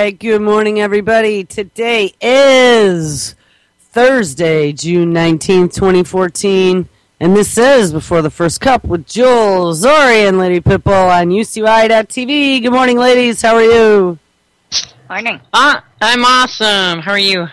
right, good morning, everybody. Today is Thursday, June 19th, 2014, and this is Before the First Cup with Jules, Zori, and Lady Pitbull on UCY.TV. Good morning, ladies. How are you? Morning. I'm awesome. How are you?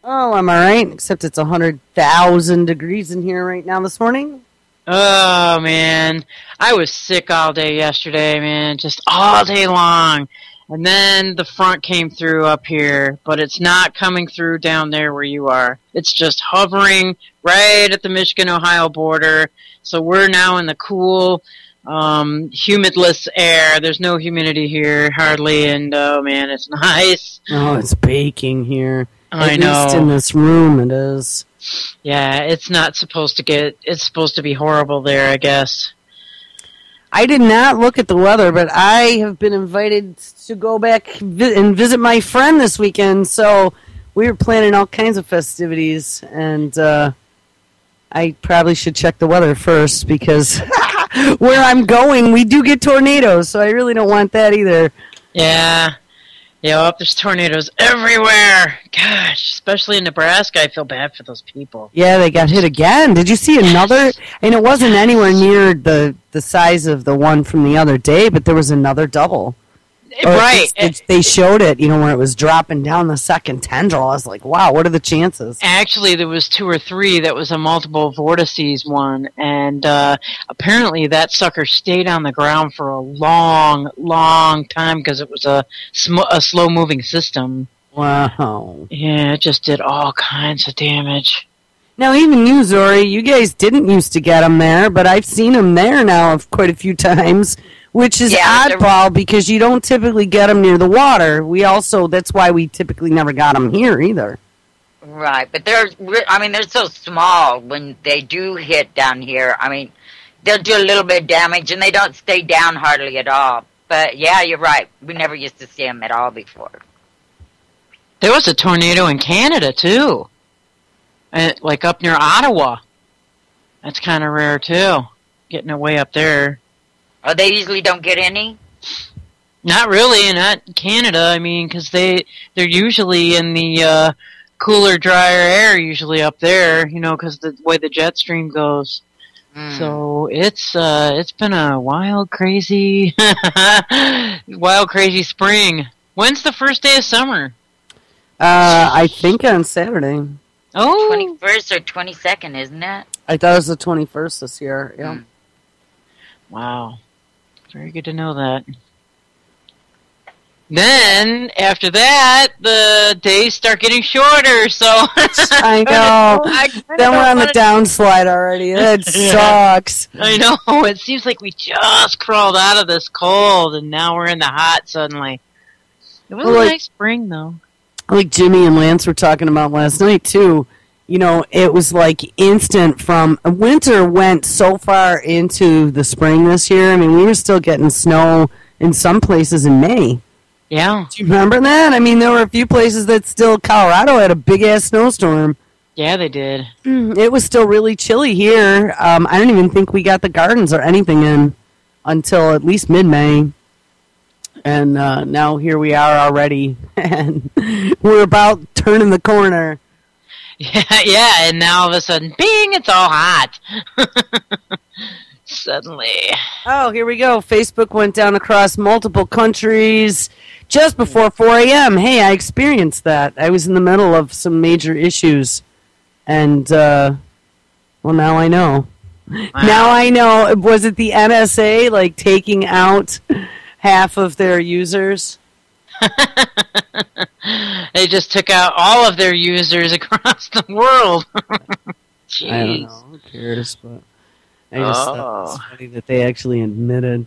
Oh, I'm all right, except it's 100,000 degrees in here right now this morning. Oh, man. I was sick all day yesterday, man, just all day long. And then the front came through up here, but it's not coming through down there where you are. It's just hovering right at the Michigan-Ohio border. So we're now in the cool, humidless air. There's no humidity here, hardly, and oh, man, it's nice. Oh, it's baking here. I know. At least in this room it is. Yeah, it's not supposed to get, it's supposed to be horrible there, I guess. I did not look at the weather, but I have been invited to go back and visit my friend this weekend, so we were planning all kinds of festivities, and I probably should check the weather first, because where I'm going, we do get tornadoes, so I really don't want that either. Yeah. Yeah, there's tornadoes everywhere. Gosh, especially in Nebraska, I feel bad for those people. Yeah, they got hit again. Did you see another? And it wasn't anywhere near the size of the one from the other day, but there was another double. Right. They showed it, where it was dropping down the second tendril. I was like, wow, what are the chances? Actually, there was 2 or 3 that was a multiple vortices one, and apparently that sucker stayed on the ground for a long, long time because it was a slow-moving system. Wow. Yeah, it just did all kinds of damage. Now, even you, Zori, you guys didn't used to get them there, but I've seen them there now quite a few times. Which is oddball because you don't typically get them near the water. That's why we typically never got them here either. Right, but they're so small when they do hit down here. I mean, they'll do a little bit of damage and they don't stay down hardly at all. But yeah, you're right. We never used to see them at all before. There was a tornado in Canada too, like up near Ottawa. That's kind of rare too, getting away up there. Oh, they usually don't get any? Not really, not Canada. I mean, because they're usually in the cooler, drier air, usually up there. Because the way the jet stream goes. So it's been a wild, crazy spring. When's the first day of summer? I think on Saturday. Oh, 21st or 22nd, isn't it? I thought it was the 21st this year. Yeah. Wow. Very good to know that. Then, after that, the days start getting shorter, so... I know. Then we're on the downslide already. That sucks. I know. It seems like we just crawled out of this cold, and now we're in the hot suddenly. It was a nice spring, though. Like Jimmy and Lance were talking about last night, too. It was like instant from winter went so far into the spring this year. I mean, we were still getting snow in some places in May. Yeah. Do you remember that? I mean, there were a few places that still, Colorado had a big-ass snowstorm. Yeah, they did. It was still really chilly here. I don't even think we got the gardens or anything in until at least mid-May. And now here we are already, and we're about turning the corner. Yeah, and now all of a sudden, bing, it's all hot. Suddenly. Oh, here we go. Facebook went down across multiple countries just before 4 a.m. Hey, I experienced that. I was in the middle of some major issues, and, well, now I know. Wow. Now I know. Was it the NSA, taking out half of their users? They just took out all of their users across the world. Jeez. I don't know. Who cares? But I just thought it was funny that they actually admitted.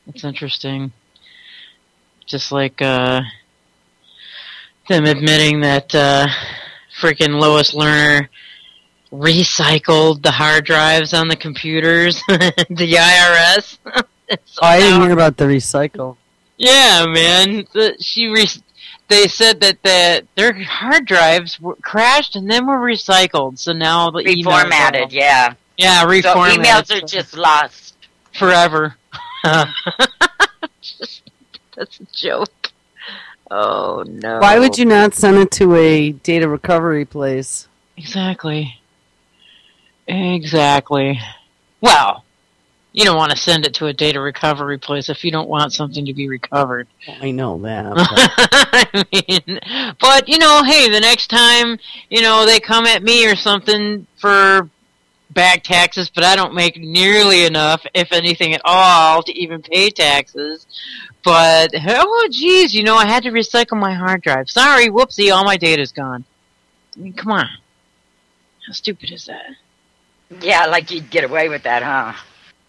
That's interesting. Just like them admitting that freaking Lois Lerner recycled the hard drives on the computers, the IRS. I didn't hear about the recycle. Yeah, man. They said that their hard drives were crashed and then were recycled. So now the reformatted, yeah, reformatted. So emails are just lost forever. That's a joke. Oh, no. Why would you not send it to a data recovery place? Exactly. Well, you don't want to send it to a data recovery place if you don't want something to be recovered. Well, I know that. But, hey, the next time, they come at me or something for back taxes, but I don't make nearly enough, if anything at all, to even pay taxes. But, oh, geez, I had to recycle my hard drive. Sorry, whoopsie, all my data's gone. I mean, come on. How stupid is that? Yeah, like you'd get away with that, huh?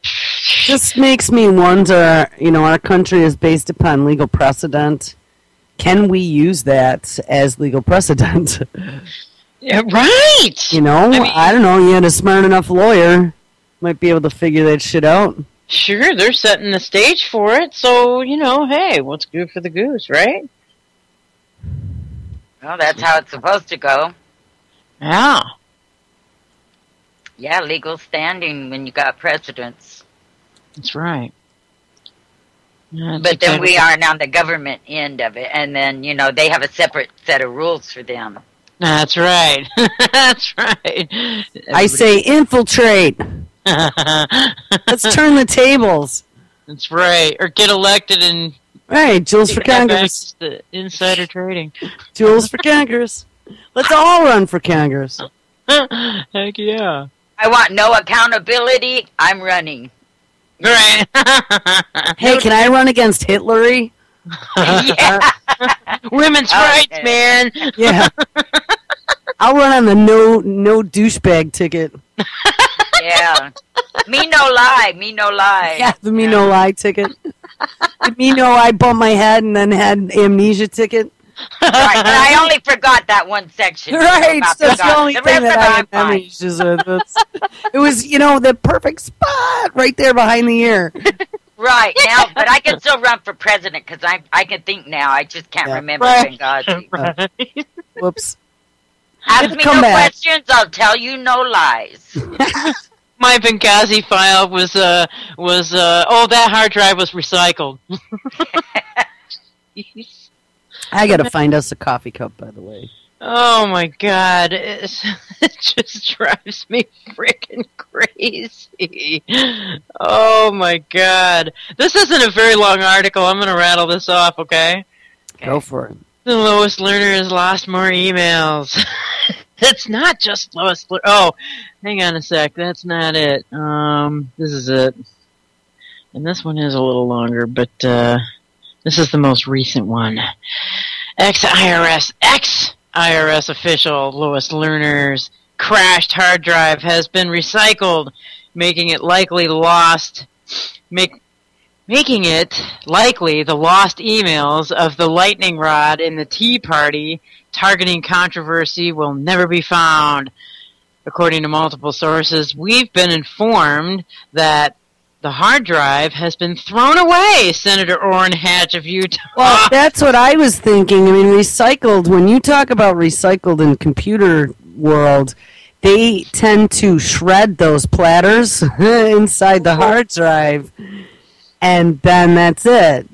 Just makes me wonder, our country is based upon legal precedent. Can we use that as legal precedent? Yeah, right! I don't know, you had a smart enough lawyer. Might be able to figure that shit out. Sure, they're setting the stage for it, so, hey, what's good for the goose, right? Well, that's how it's supposed to go. Yeah. Yeah, legal standing when you got precedents. That's right. But then we aren't on the government end of it, and then, they have a separate set of rules for them. That's right. That's right. I say infiltrate. Let's turn the tables. That's right. Or get elected and... Right, Jules for Congress. The insider trading. Jules for Congress. Let's all run for Congress. Heck yeah. I want no accountability. I'm running. Right. Hey, can I run against Hitlery? Yeah. Women's rights, man. Yeah. I'll run on the no douchebag ticket. Yeah. Me no lie. Yeah, the me no lie ticket. The me no I bumped my head and then had amnesia ticket. Right, and I only forgot that one section. Right, that's the only thing that I had amnesia with. It was, the perfect spot right there behind the ear. Right, now, but I can still run for president because I can think now. I just can't remember Benghazi. Right. Whoops. Ask me no questions, I'll tell you no lies. My Benghazi file was that hard drive was recycled. I gotta find us a coffee cup, by the way. Oh my god, it just drives me freaking crazy. Oh my god. This isn't a very long article, I'm gonna rattle this off, okay? Go for it. The Lois Lerner has lost more emails. It's not just Lois Lerner. Oh, hang on a sec, that's not it. This is it. And this one is a little longer, but this is the most recent one. Ex-IRS official Lois Lerner's crashed hard drive has been recycled, making it likely the lost emails of the lightning rod in the Tea Party targeting controversy will never be found. According to multiple sources, we've been informed that the hard drive has been thrown away, Senator Orrin Hatch of Utah. Well, that's what I was thinking. I mean, recycled, when you talk about recycled in computer world, they tend to shred those platters inside the hard drive, and then that's it.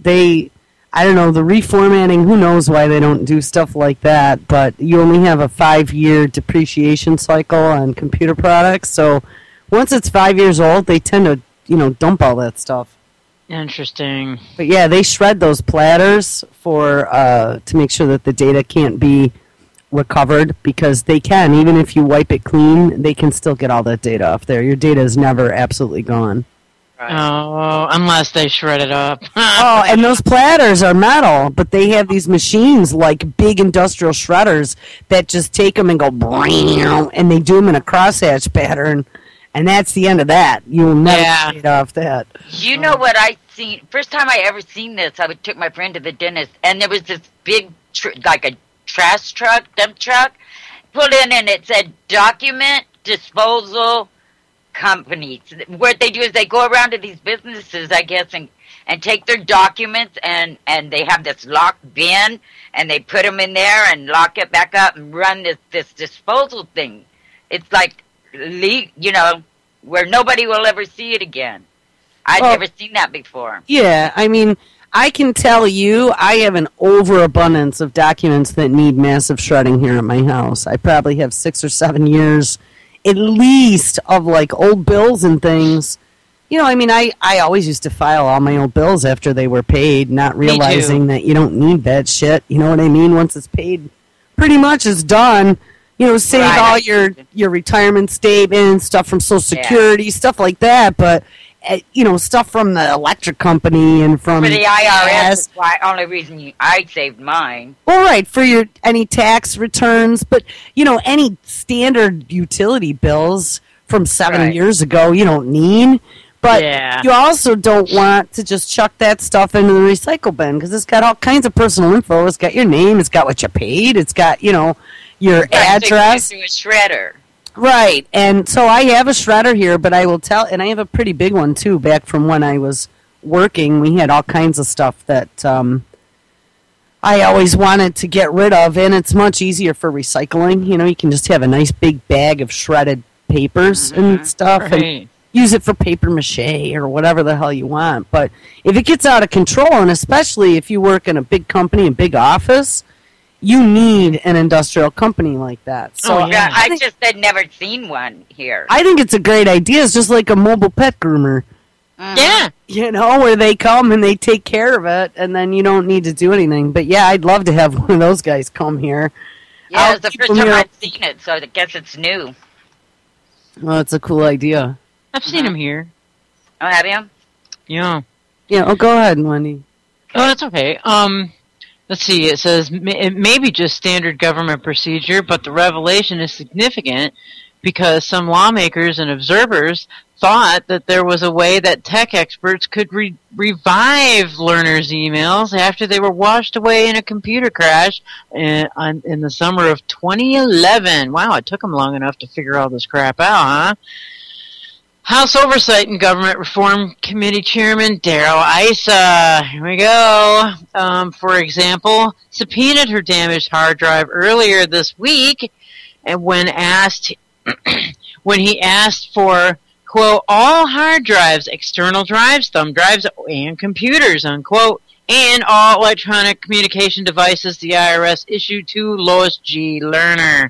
I don't know, the reformatting, who knows why they don't do stuff like that, but you only have a 5-year depreciation cycle on computer products, so once it's 5 years old, they tend to dump all that stuff. Interesting. But yeah, they shred those platters to make sure that the data can't be recovered, because they can, even if you wipe it clean, they can still get all that data off there. Your data is never absolutely gone. Right. Oh, unless they shred it up. Oh, and those platters are metal, but they have these machines like big industrial shredders that just take them and go, and they do them in a crosshatch pattern. And that's the end of that. You will never get off that. You know what I seen? First time I ever seen this, I took my friend to the dentist, and there was this big, like a trash truck, dump truck, pulled in, and it said document disposal companies. What they do is they go around to these businesses, I guess, and take their documents, and they have this locked bin, and they put them in there and lock it back up and run this disposal thing. It's like, where nobody will ever see it again. I'd never seen that before. Yeah, I mean, I can tell you, I have an overabundance of documents that need massive shredding here at my house. I probably have 6 or 7 years, at least, of like old bills and things. You know, I mean, I always used to file all my old bills after they were paid, not realizing that you don't need that shit. You know what I mean? Once it's paid, pretty much it's done. You know, save all your retirement statements, stuff from Social Security, stuff like that. But, you know, stuff from the electric company and from... For the IRS is the only reason I saved mine. Well, right, for your any tax returns. But, you know, any standard utility bills from 7 years ago you don't need. But you also don't want to just chuck that stuff into the recycle bin because it's got all kinds of personal info. It's got your name. It's got what you paid. It's got, you know, your address. To a shredder. Right. And so I have a shredder here, but I will tell, and I have a pretty big one too, back from when I was working. We had all kinds of stuff that I always wanted to get rid of, and it's much easier for recycling. You know, you can just have a nice big bag of shredded papers and stuff. Right. And use it for paper mache or whatever the hell you want. But if it gets out of control, and especially if you work in a big company, a big office, you need an industrial company like that. So I just had never seen one here. I think it's a great idea. It's just like a mobile pet groomer. Yeah. You know, where they come and they take care of it, and then you don't need to do anything. But yeah, I'd love to have one of those guys come here. Yeah, it's the first time I've seen it, so I guess it's new. Well, it's a cool idea. I've seen him here. Oh, have you? Yeah. Yeah, oh, go ahead, Wendy. Oh, that's okay. Let's see. It says it may be just standard government procedure, but the revelation is significant because some lawmakers and observers thought that there was a way that tech experts could revive learners' emails after they were washed away in a computer crash in the summer of 2011. Wow, it took them long enough to figure all this crap out, huh? House Oversight and Government Reform Committee Chairman Darrell Issa, here we go, for example, subpoenaed her damaged hard drive earlier this week, and when he asked for, quote, all hard drives, external drives, thumb drives, and computers, unquote, and all electronic communication devices the IRS issued to Lois G. Lerner.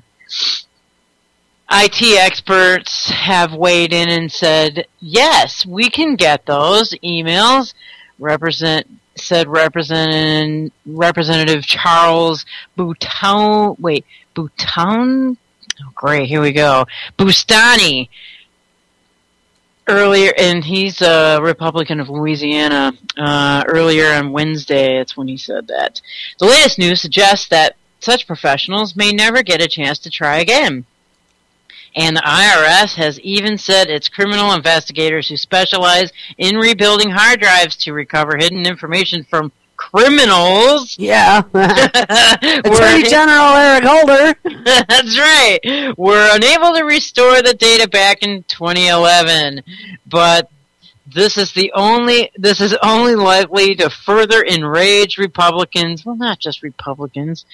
IT experts have weighed in and said, yes, we can get those emails, said Representative Charles Bustani, earlier, and he's a Republican of Louisiana, earlier on Wednesday, that's when he said that. The latest news suggests that such professionals may never get a chance to try again. And the IRS has even said its criminal investigators who specialize in rebuilding hard drives to recover hidden information from criminals. Yeah. Attorney General Eric Holder. That's right. Were unable to restore the data back in 2011. But this is only likely to further enrage Republicans. Well, not just Republicans.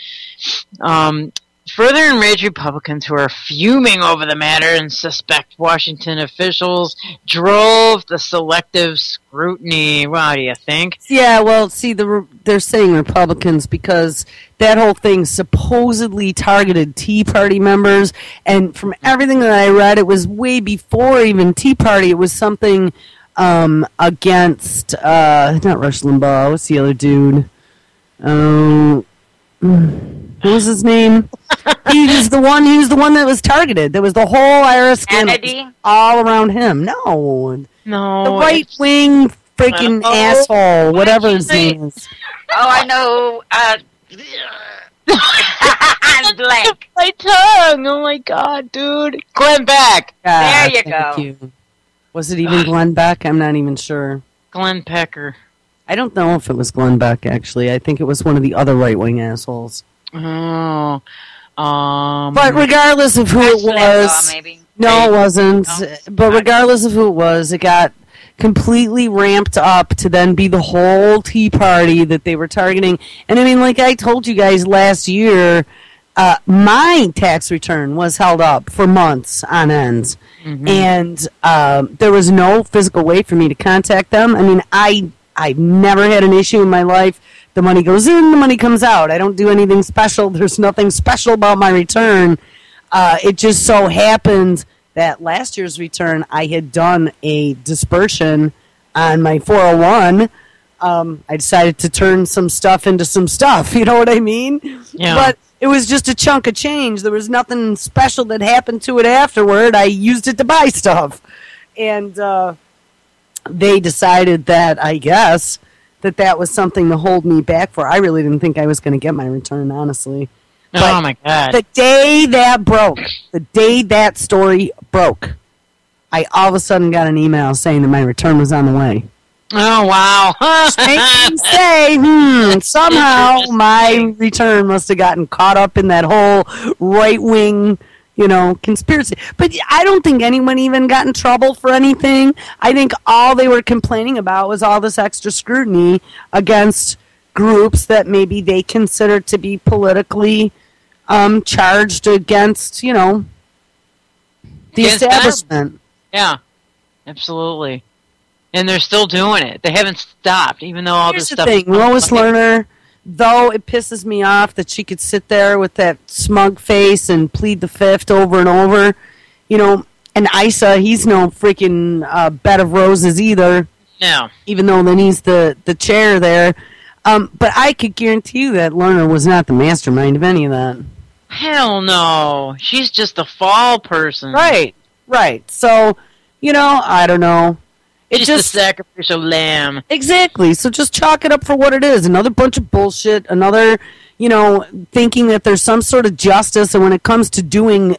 Further enraged Republicans who are fuming over the matter and suspect Washington officials drove the selective scrutiny. What do you think? Yeah, well, see, they're saying Republicans because that whole thing supposedly targeted Tea Party members, and from everything that I read, it was way before even Tea Party. It was something against, not Rush Limbaugh, what's the other dude? What was his name? He was the one that was targeted. There was the whole IRS scandal all around him. No. The right-wing freaking asshole, whatever his name is. Oh, I know. Blank. My tongue. Oh, my God, dude. Glenn Beck. There you go. You. Was it even Glenn Beck? I'm not even sure. Glenn Pecker. I don't know if it was Glenn Beck, actually. I think it was one of the other right-wing assholes. Oh. But regardless of who it was... No, it wasn't. No. But regardless of who it was, it got completely ramped up to then be the whole Tea Party that they were targeting. And I mean, like I told you guys last year, my tax return was held up for months on end. Mm-hmm. And there was no physical way for me to contact them. I mean, I I've never had an issue in my life. The money goes in, the money comes out. I don't do anything special. There's nothing special about my return. It just so happened that last year's return, I had done a dispersion on my 401. I decided to turn some stuff into some stuff. You know what I mean? Yeah. But it was just a chunk of change. There was nothing special that happened to it afterward. I used it to buy stuff. And they decided that, I guess, that was something to hold me back for. I really didn't think I was going to get my return, honestly. Oh, my God. The day that broke, the day that story broke, I all of a sudden got an email saying that my return was on the way. Oh, wow. Somehow my return must have gotten caught up in that whole right-wing, conspiracy. But I don't think anyone even got in trouble for anything. I think all they were complaining about was all this extra scrutiny against groups that maybe they consider to be politically charged against, the establishment. Yeah, absolutely. And they're still doing it. They haven't stopped, even though all Here's this stuff... Here's the thing. Lois Lerner, though it pisses me off that she could sit there with that smug face and plead the fifth over and over, and Isa, he's no freaking bed of roses either. No. Even though then he's the chair there. But I could guarantee you that Lerner was not the mastermind of any of that. Hell no. She's just a fall person. Right. So, I don't know. It's just a sacrificial lamb. Exactly. So just chalk it up for what it is. Another bunch of bullshit. Another, thinking that there's some sort of justice. And when it comes to doing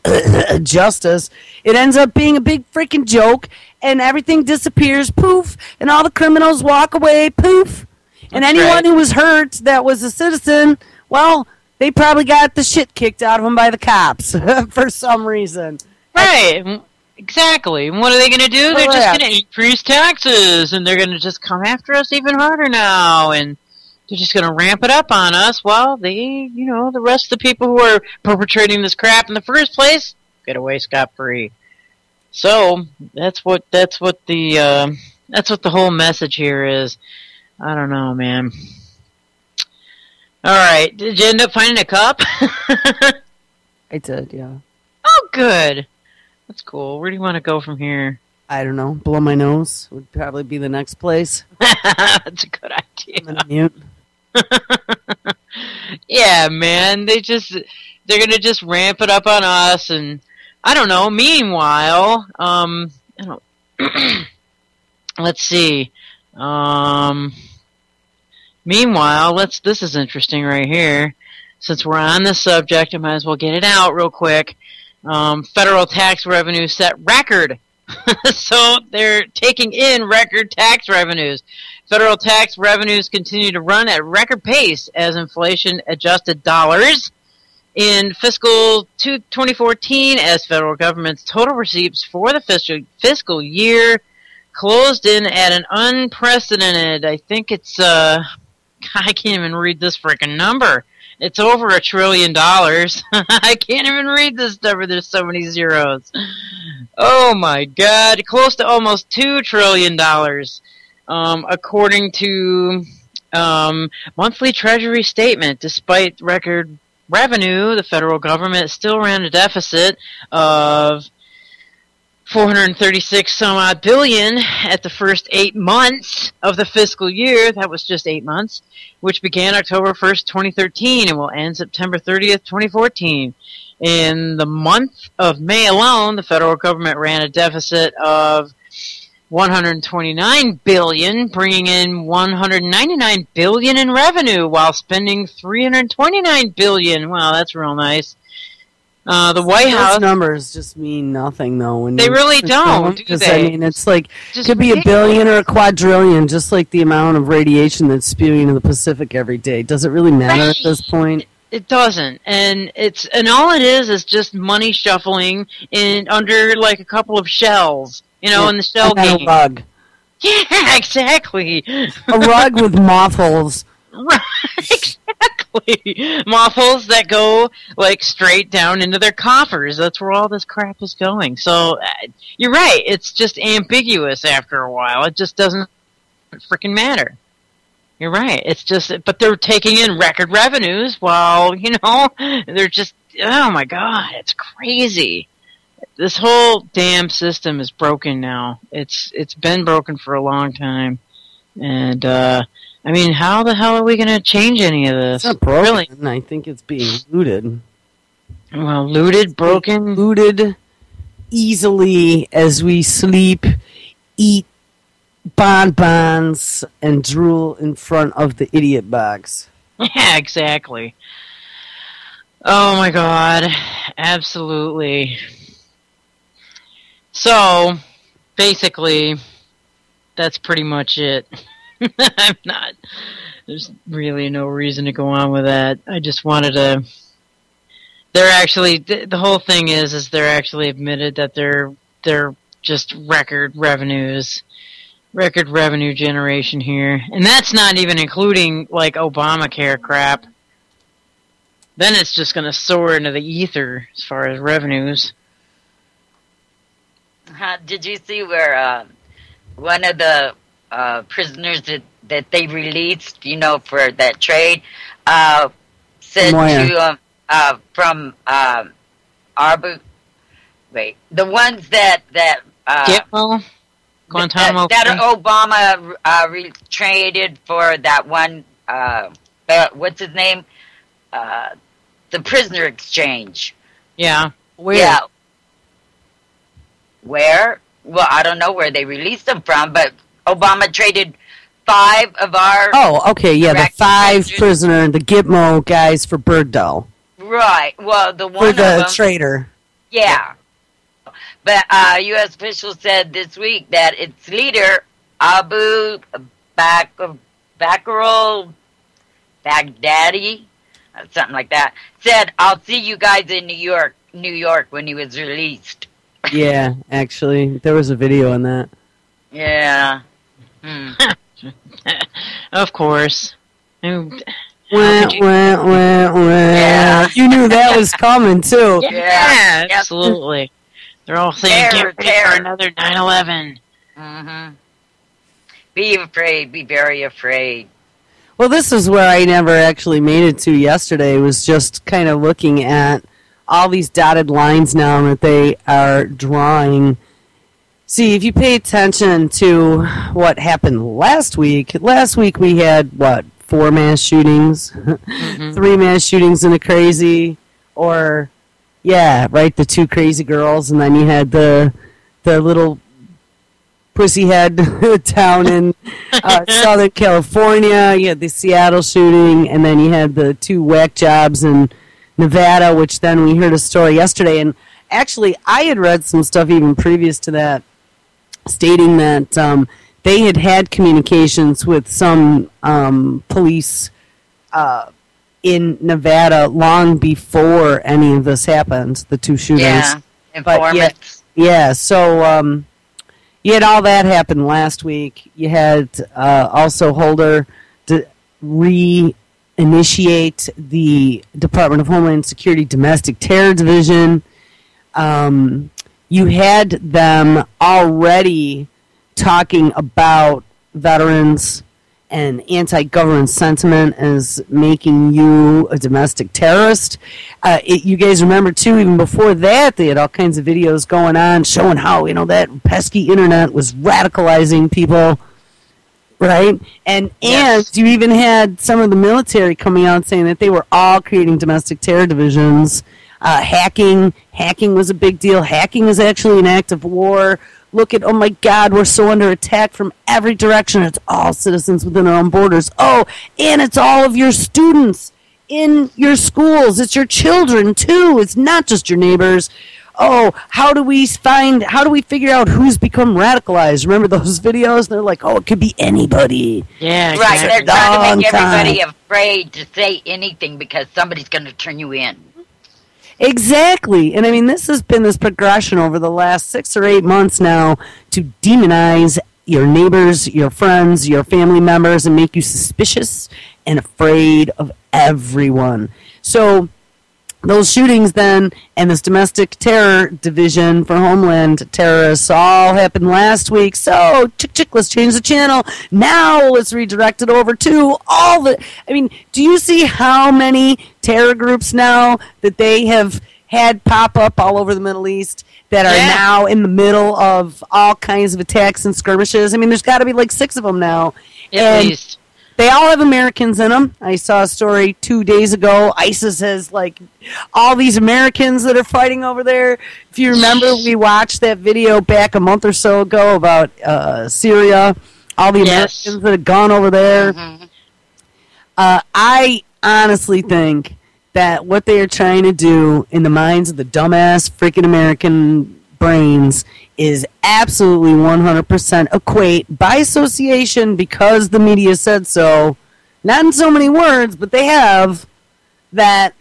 justice, it ends up being a big freaking joke. And everything disappears. Poof. And all the criminals walk away. Poof. And anyone who was hurt that was a citizen, well, they probably got the shit kicked out of them by the cops for some reason. Right. Exactly. And what are they going to do? They're just going to increase taxes, and they're going to just come after us even harder now, and they're just going to ramp it up on us while the rest of the people who are perpetrating this crap in the first place get away scot-free. So that's what the whole message here is. I don't know, man. All right. Did you end up finding a cup? I did, yeah. Oh, good. That's cool. Where do you want to go from here? I don't know. Blow my nose would probably be the next place. That's a good idea. I'm gonna mute. Yeah, man. They're gonna just ramp it up on us, and I don't know. Meanwhile, let's see. Meanwhile, this is interesting right here. Since we're on the subject, I might as well get it out real quick. Federal tax revenue set record. So they're taking in record tax revenues. Federal tax revenues continue to run at record pace as inflation-adjusted dollars. In fiscal 2014, as federal government's total receipts for the fiscal year closed in at an unprecedented, I think it's, I can't even read this freaking number. It's over $1 trillion. I can't even read this number. There's so many zeros. Oh my God. Close to almost $2 trillion. According to monthly Treasury statement, despite record revenue, the federal government still ran a deficit of $436 some odd billion at the first 8 months of the fiscal year. That was just 8 months, which began October 1st, 2013 and will end September 30th, 2014. In the month of May alone, the federal government ran a deficit of $129 billion, bringing in $199 billion in revenue while spending $329 billion. Wow, that's real nice. The White House numbers just mean nothing, though. When they really don't, do they? I mean, it's like just could be a billion or a quadrillion, just like the amount of radiation that's spewing into the Pacific every day. Does it really matter at this point? It doesn't, and all it is just money shuffling in under like a couple of shells, in the shell game. A rug. Yeah, exactly. A rug with moth holes. Right, exactly. Moth holes that go like straight down into their coffers. That's where all this crap is going. So you're right. It's just ambiguous after a while. It just doesn't freaking matter. You're right. It's just, but they're taking in record revenues while, they're just, oh my God, it's crazy. This whole damn system is broken now. It's been broken for a long time. And, I mean, how the hell are we going to change any of this? It's not broken. Really? I think it's being looted. Well, looted, broken? Looted easily as we sleep, eat bonbons, and drool in front of the idiot box. Yeah, exactly. Oh my God. Absolutely. So, basically, that's pretty much it. There's really no reason to go on with that. I just wanted to, they're actually, the whole thing is they're actually admitted that they're just record revenue generation here. And that's not even including, like, Obamacare crap. Then it's just going to soar into the ether as far as revenues. Did you see where one of the prisoners that they released, for that trade, said to from Arbu? Wait, the ones that Gitmo? Guantanamo that Obama traded for that one. What's his name? The prisoner exchange. Yeah. Where? Yeah. Where? Well, I don't know where they released them from, but Obama traded 5 of our... Oh, okay, yeah, the 5 prisoner, the Gitmo guys for Bird Doll. Right, well, the one for of the them... trader. Yeah. But U.S. officials said this week that its leader, Abu Bakr Baghdadi, something like that, said, "I'll see you guys in New York when he was released." Yeah, actually, there was a video on that. Yeah. Of course. Yeah. You knew that was coming, too. Yeah, absolutely. They're all saying, get ready for another 9/11. Mm-hmm. Be afraid. Be very afraid. Well, this is where I never actually made it to yesterday, was just kind of looking at all these dotted lines now that they are drawing. See, if you pay attention to what happened last week we had, 4 mass shootings? Mm-hmm. 3 mass shootings in a crazy, or, yeah, right, the 2 crazy girls, and then you had the little pussyhead town in Southern California, you had the Seattle shooting, and then you had the 2 whack jobs in Nevada, which then we heard a story yesterday, and actually I had read some stuff even previous to that, stating that they had communications with some police in Nevada long before any of this happened, the 2 shootings. Yeah, informants. Yeah, so you had all that happen last week. You had also Holder reinitiate the Department of Homeland Security Domestic Terror Division. You had them already talking about veterans and anti-government sentiment as making you a domestic terrorist. You guys remember, too, even before that, they had all kinds of videos going on showing how, that pesky internet was radicalizing people, right? And you even had some of the military coming out saying that they were all creating domestic terror divisions. Hacking was a big deal. Hacking is actually an act of war. Look at, oh my God, we're so under attack from every direction. It's all citizens within our own borders. Oh, and it's all of your students in your schools. It's your children, too. It's not just your neighbors. Oh, how do we figure out who's become radicalized? Remember those videos? They're like, oh, it could be anybody. Yeah, right. They're trying to make everybody afraid to say anything because somebody's going to turn you in. Exactly. And I mean, this has been this progression over the last 6 or 8 months now to demonize your neighbors, your friends, your family members, and make you suspicious and afraid of everyone. So those shootings then and this domestic terror division for Homeland terrorists all happened last week. So, let's change the channel. Now let's redirect it over to all the... I mean, do you see how many terror groups now that they have had pop up all over the Middle East that are now in the middle of all kinds of attacks and skirmishes? I mean, there's got to be like 6 of them now. At least. They all have Americans in them. I saw a story 2 days ago. ISIS has, like, all these Americans that are fighting over there. If you remember, we watched that video back a month or so ago about Syria, all the Americans that had gone over there. Mm-hmm. I honestly think that what they are trying to do in the minds of the dumbass freaking American brains is absolutely 100% equate by association, because the media said so, not in so many words, but they have, that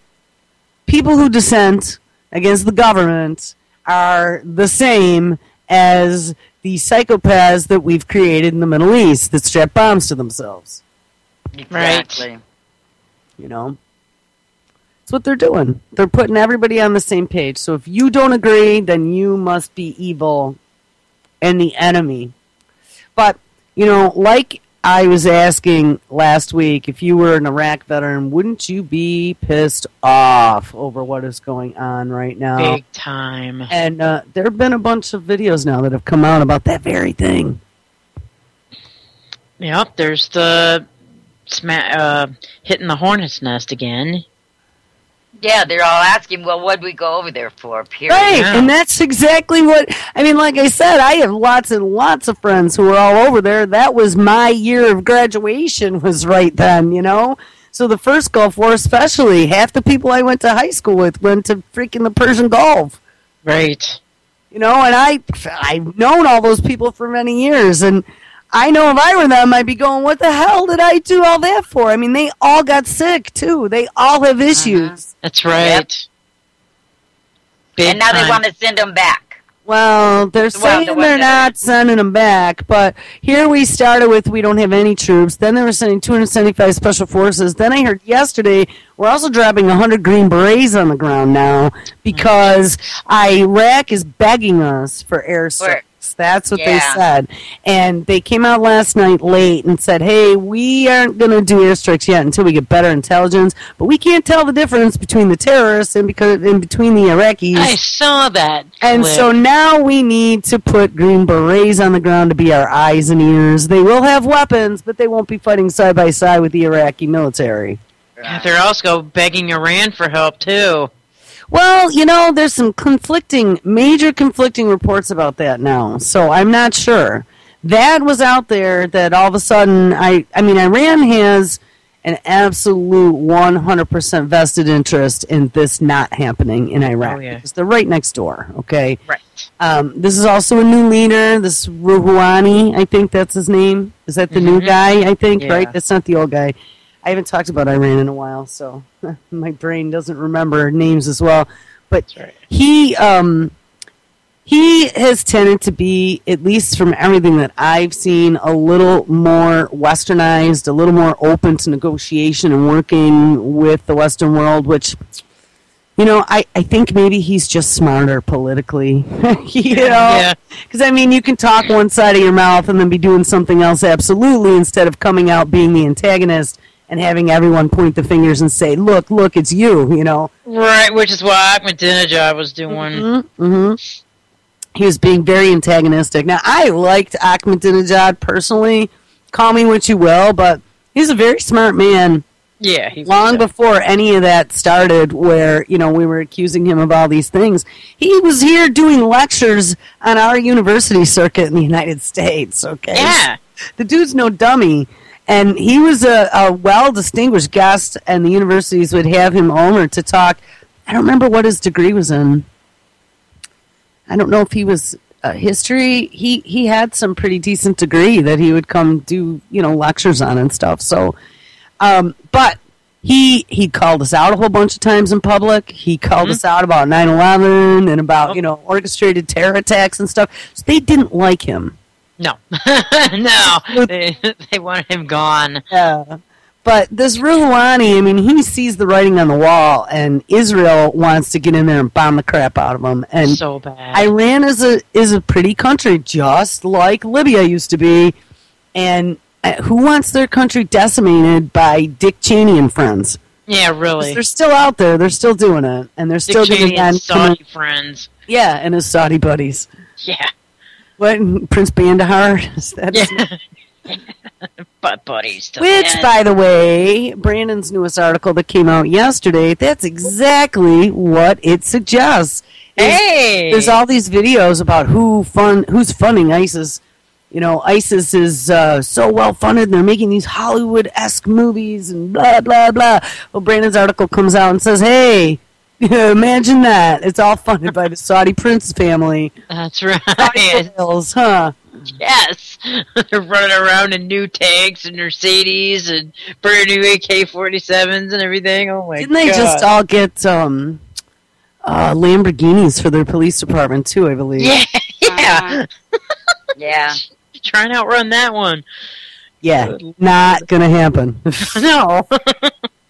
people who dissent against the government are the same as the psychopaths that we've created in the Middle East that strap bombs to themselves. Exactly. Right. You know? That's what they're doing. They're putting everybody on the same page. So if you don't agree, then you must be evil and the enemy. But, you know, like I was asking last week, if you were an Iraq veteran, wouldn't you be pissed off over what is going on right now? Big time. And there have been a bunch of videos now that have come out about that very thing. Yep, there's the hitting the hornet's nest again. Yeah, they're all asking, well, what'd we go over there for, period? Right, Yeah. and that's exactly what, I mean, like I said, I have lots and lots of friends who are all over there. That was my year of graduation, was right then, you know? So the first Gulf War especially, half the people I went to high school with went to freaking the Persian Gulf. Right. You know, and I've known all those people for many years, and I know if I were them, I'd be going, what the hell did I do all that for? I mean, they all got sick, too. They all have issues. That's right. Yep. And now they want to send them back. Well, they're saying they're not sending them back, but here we started with we don't have any troops. Then they were sending 275 special forces. Then I heard yesterday we're also dropping 100 Green Berets on the ground now because Iraq is begging us for airstrikes. That's what they said. And they came out last night late and said, hey, we aren't going to do airstrikes yet until we get better intelligence, but we can't tell the difference between the terrorists and between the Iraqis. I saw that clip. And so now we need to put Green Berets on the ground to be our eyes and ears. They will have weapons, but they won't be fighting side by side with the Iraqi military. Yeah, they're also begging Iran for help, too. Well, you know, there's some major conflicting reports about that now, so I'm not sure. That was out there that all of a sudden, I mean, Iran has an absolute 100% vested interest in this not happening in Iraq. Oh, yeah. Because they're right next door, okay? Right. This is also a new leader, this Rouhani, I think that's his name. Is that the new guy, I think, right? That's not the old guy. I haven't talked about Iran in a while, so my brain doesn't remember names as well. But he has tended to be, at least from everything that I've seen, a little more westernized, a little more open to negotiation and working with the Western world, which, you know, I think maybe he's just smarter politically, you know? Yeah. Because, I mean, you can talk one side of your mouth and then be doing something else absolutely instead of coming out being the antagonist and having everyone point the fingers and say, look, it's you, you know? Right, which is what Ahmadinejad was doing. He was being very antagonistic. Now, I liked Ahmadinejad personally. Call me what you will, but he's a very smart man. Yeah. He Long before any of that started where, you know, we were accusing him of all these things. He was here doing lectures on our university circuit in the United States, okay? Yeah. The dude's no dummy. And he was a well-distinguished guest, and the universities would have him over to talk. I don't remember what his degree was in. I don't know if he was history. He had some pretty decent degree that he would come do, you know, lectures on and stuff. So, but he called us out a whole bunch of times in public. He called us out about 9/11 and about, you know, orchestrated terror attacks and stuff. So they didn't like him. No. No. They wanted him gone. Yeah. But this Rouhani, I mean, he sees the writing on the wall, and Israel wants to get in there and bomb the crap out of them. And So bad. Iran is a pretty country, just like Libya used to be. And who wants their country decimated by Dick Cheney and friends? Yeah, really. They're still out there. They're still doing it, and they're still Dick getting Cheney and Saudi friends. Yeah, and his Saudi buddies. Yeah. What, Prince Bandahar? Is that his name? Butt buddies. Which, by the way, Brandon's newest article that came out yesterday, that's exactly what it suggests. Hey! There's all these videos about who's funding ISIS. You know, ISIS is so well funded, and they're making these Hollywood-esque movies and blah, blah, blah. Well, Brandon's article comes out and says, hey, imagine that. It's all funded by the Saudi prince family. That's right. Saudi royals, huh? Yes. They're running around in new tanks and Mercedes and brand new AK-47s and everything. Oh, my God. Didn't they just all get Lamborghinis for their police department, too, I believe? Yeah. Yeah. Yeah. Try and outrun that one. Yeah, not going to happen. No.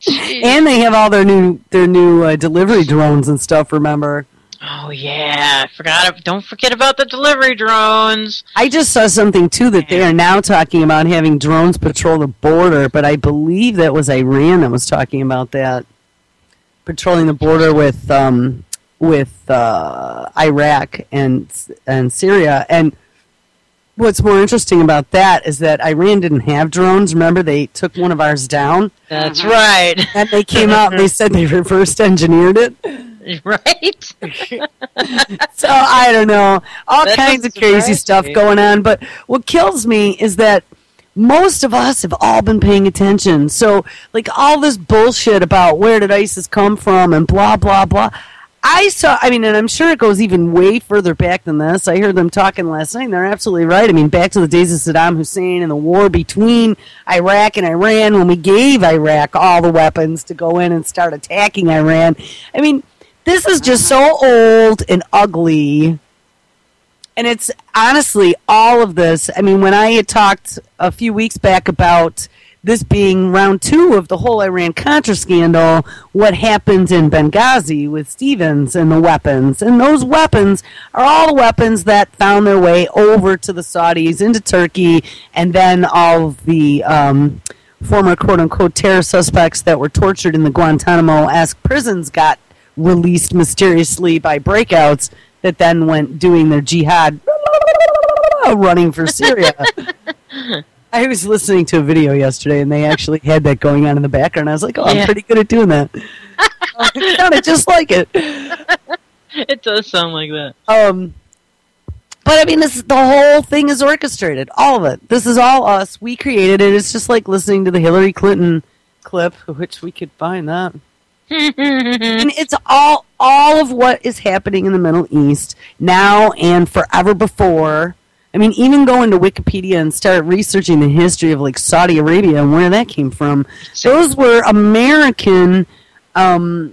And they have all their new delivery drones and stuff, remember? Oh, yeah. Don't forget about the delivery drones. I just saw something, too, that they are now talking about having drones patrol the border, but I believe that was Iran that was talking about that. Patrolling the border with Iraq and Syria. And what's more interesting about that is that Iran didn't have drones. Remember, they took one of ours down? That's right. And they came out and they said they reverse engineered it. Right? So, I don't know. All That kinds of doesn't crazy surprise stuff me. going on. But what kills me is that most of us have all been paying attention. So, like, all this bullshit about where did ISIS come from and blah, blah, blah. And I'm sure it goes even way further back than this. I heard them talking last night, and they're absolutely right. I mean, back to the days of Saddam Hussein and the war between Iraq and Iran when we gave Iraq all the weapons to go in and start attacking Iran. I mean, this is just so old and ugly. And it's honestly all of this. I mean, when I had talked a few weeks back about this being round 2 of the whole Iran-Contra scandal, what happened in Benghazi with Stevens and the weapons. And those weapons are all the weapons that found their way over to the Saudis, into Turkey, and then all of the former quote-unquote terror suspects that were tortured in the Guantanamo-esque prisons got released mysteriously by breakouts that then went doing their jihad running for Syria. I was listening to a video yesterday, and they actually had that going on in the background. I was like, oh, I'm pretty good at doing that. It sounded just like it. It does sound like that. But, I mean, the whole thing is orchestrated. All of it. This is all us. We created it. It's just like listening to the Hillary Clinton clip, which we could find that. And it's all of what is happening in the Middle East now and forever before. I mean, even go into Wikipedia and start researching the history of, like, Saudi Arabia and where that came from. Those were American oil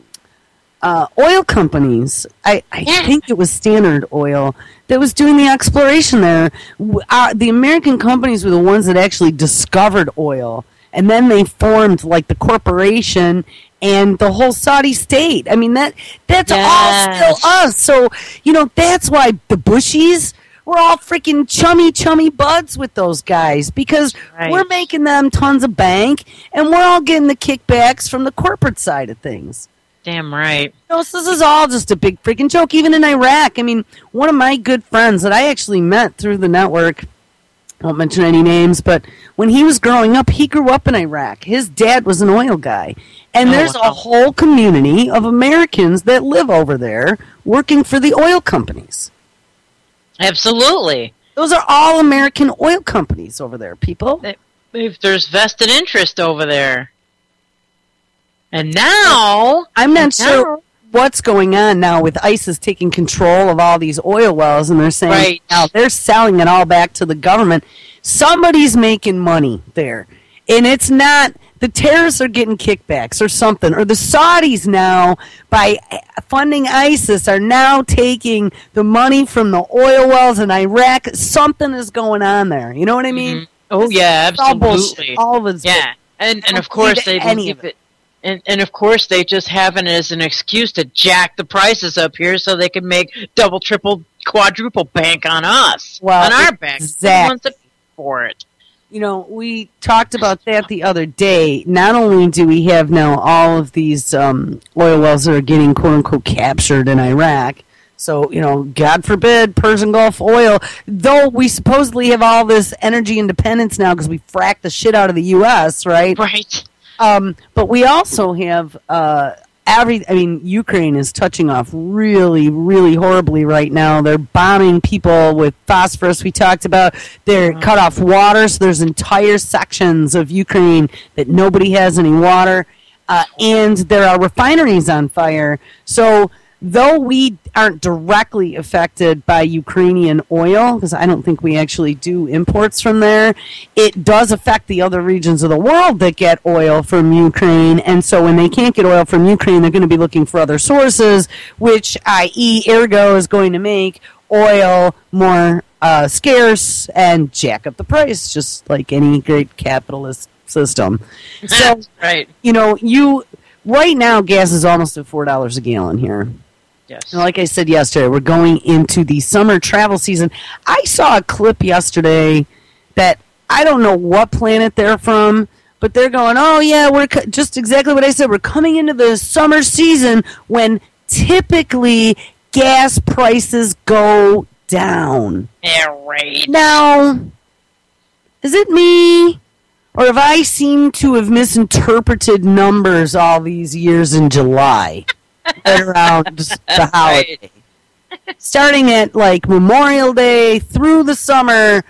companies. I think it was Standard Oil that was doing the exploration there. The American companies were the ones that actually discovered oil. And then they formed, like, the corporation and the whole Saudi state. I mean, that's all still us. So, you know, that's why the Bushies... We're all freaking chummy buds with those guys because we're making them tons of bank and we're all getting the kickbacks from the corporate side of things. Damn right. So this is all just a big freaking joke. Even in Iraq, I mean, one of my good friends that I actually met through the network, I won't mention any names, but when he was growing up, he grew up in Iraq. His dad was an oil guy. And there's a whole community of Americans that live over there working for the oil companies. Absolutely. Those are all American oil companies over there, people. There's vested interest over there. And now... I'm not sure what's going on now with ISIS taking control of all these oil wells, and they're saying now they're selling it all back to the government. Somebody's making money there. And it's not... The terrorists are getting kickbacks or something. Or the Saudis now, by funding ISIS, are now taking the money from the oil wells in Iraq. Something is going on there. You know what I mean? Mm-hmm. Oh, yeah, absolutely. All of it's And of course they leave it. And of course they just have it as an excuse to jack the prices up here so they can make double, triple, quadruple bank on us. Well, on our back. Exactly. The ones that pay for it. You know, we talked about that the other day. Not only do we have now all of these oil wells that are getting quote-unquote captured in Iraq, so, you know, God forbid, Persian Gulf oil, though we supposedly have all this energy independence now because we frack the shit out of the U.S., right? Right. But we also have Ukraine is touching off really, really horribly right now. They're bombing people with phosphorus. We talked about they're cut off water, so there's entire sections of Ukraine that nobody has any water, and there are refineries on fire. So though we aren't directly affected by Ukrainian oil, because I don't think we actually do imports from there, it does affect the other regions of the world that get oil from Ukraine. And so when they can't get oil from Ukraine, they're going to be looking for other sources, which, i.e., ergo, is going to make oil more scarce and jack up the price, just like any great capitalist system. So, right. You know, right now, gas is almost at $4 a gallon here. Yes. Like I said yesterday, we're going into the summer travel season. I saw a clip yesterday that I don't know what planet they're from, but they're going, oh, yeah, we're just exactly what I said. We're coming into the summer season when typically gas prices go down. Yeah, right. Now, is it me? Or have I seemed to have misinterpreted numbers all these years in July? Right around the holiday. Starting at like Memorial Day through the summer,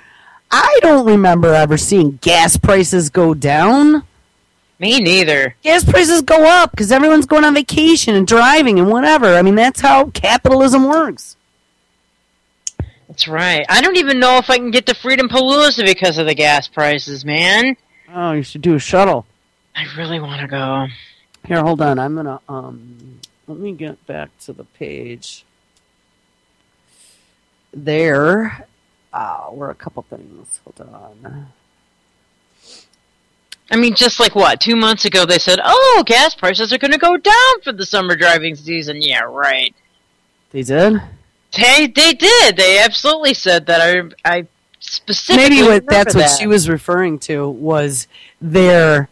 I don't remember ever seeing gas prices go down. Me neither. Gas prices go up because everyone's going on vacation and driving and whatever. I mean, that's how capitalism works. That's right. I don't even know if I can get to Freedom Palooza because of the gas prices, man. Oh, you should do a shuttle. I really want to go. Here, hold on. I'm going to... let me get back to the page. There were a couple things. Hold on. I mean, just like what? 2 months ago they said, oh, gas prices are going to go down for the summer driving season. Yeah, right. They did? They did. They absolutely said that. I specifically maybe that's what she was referring to was their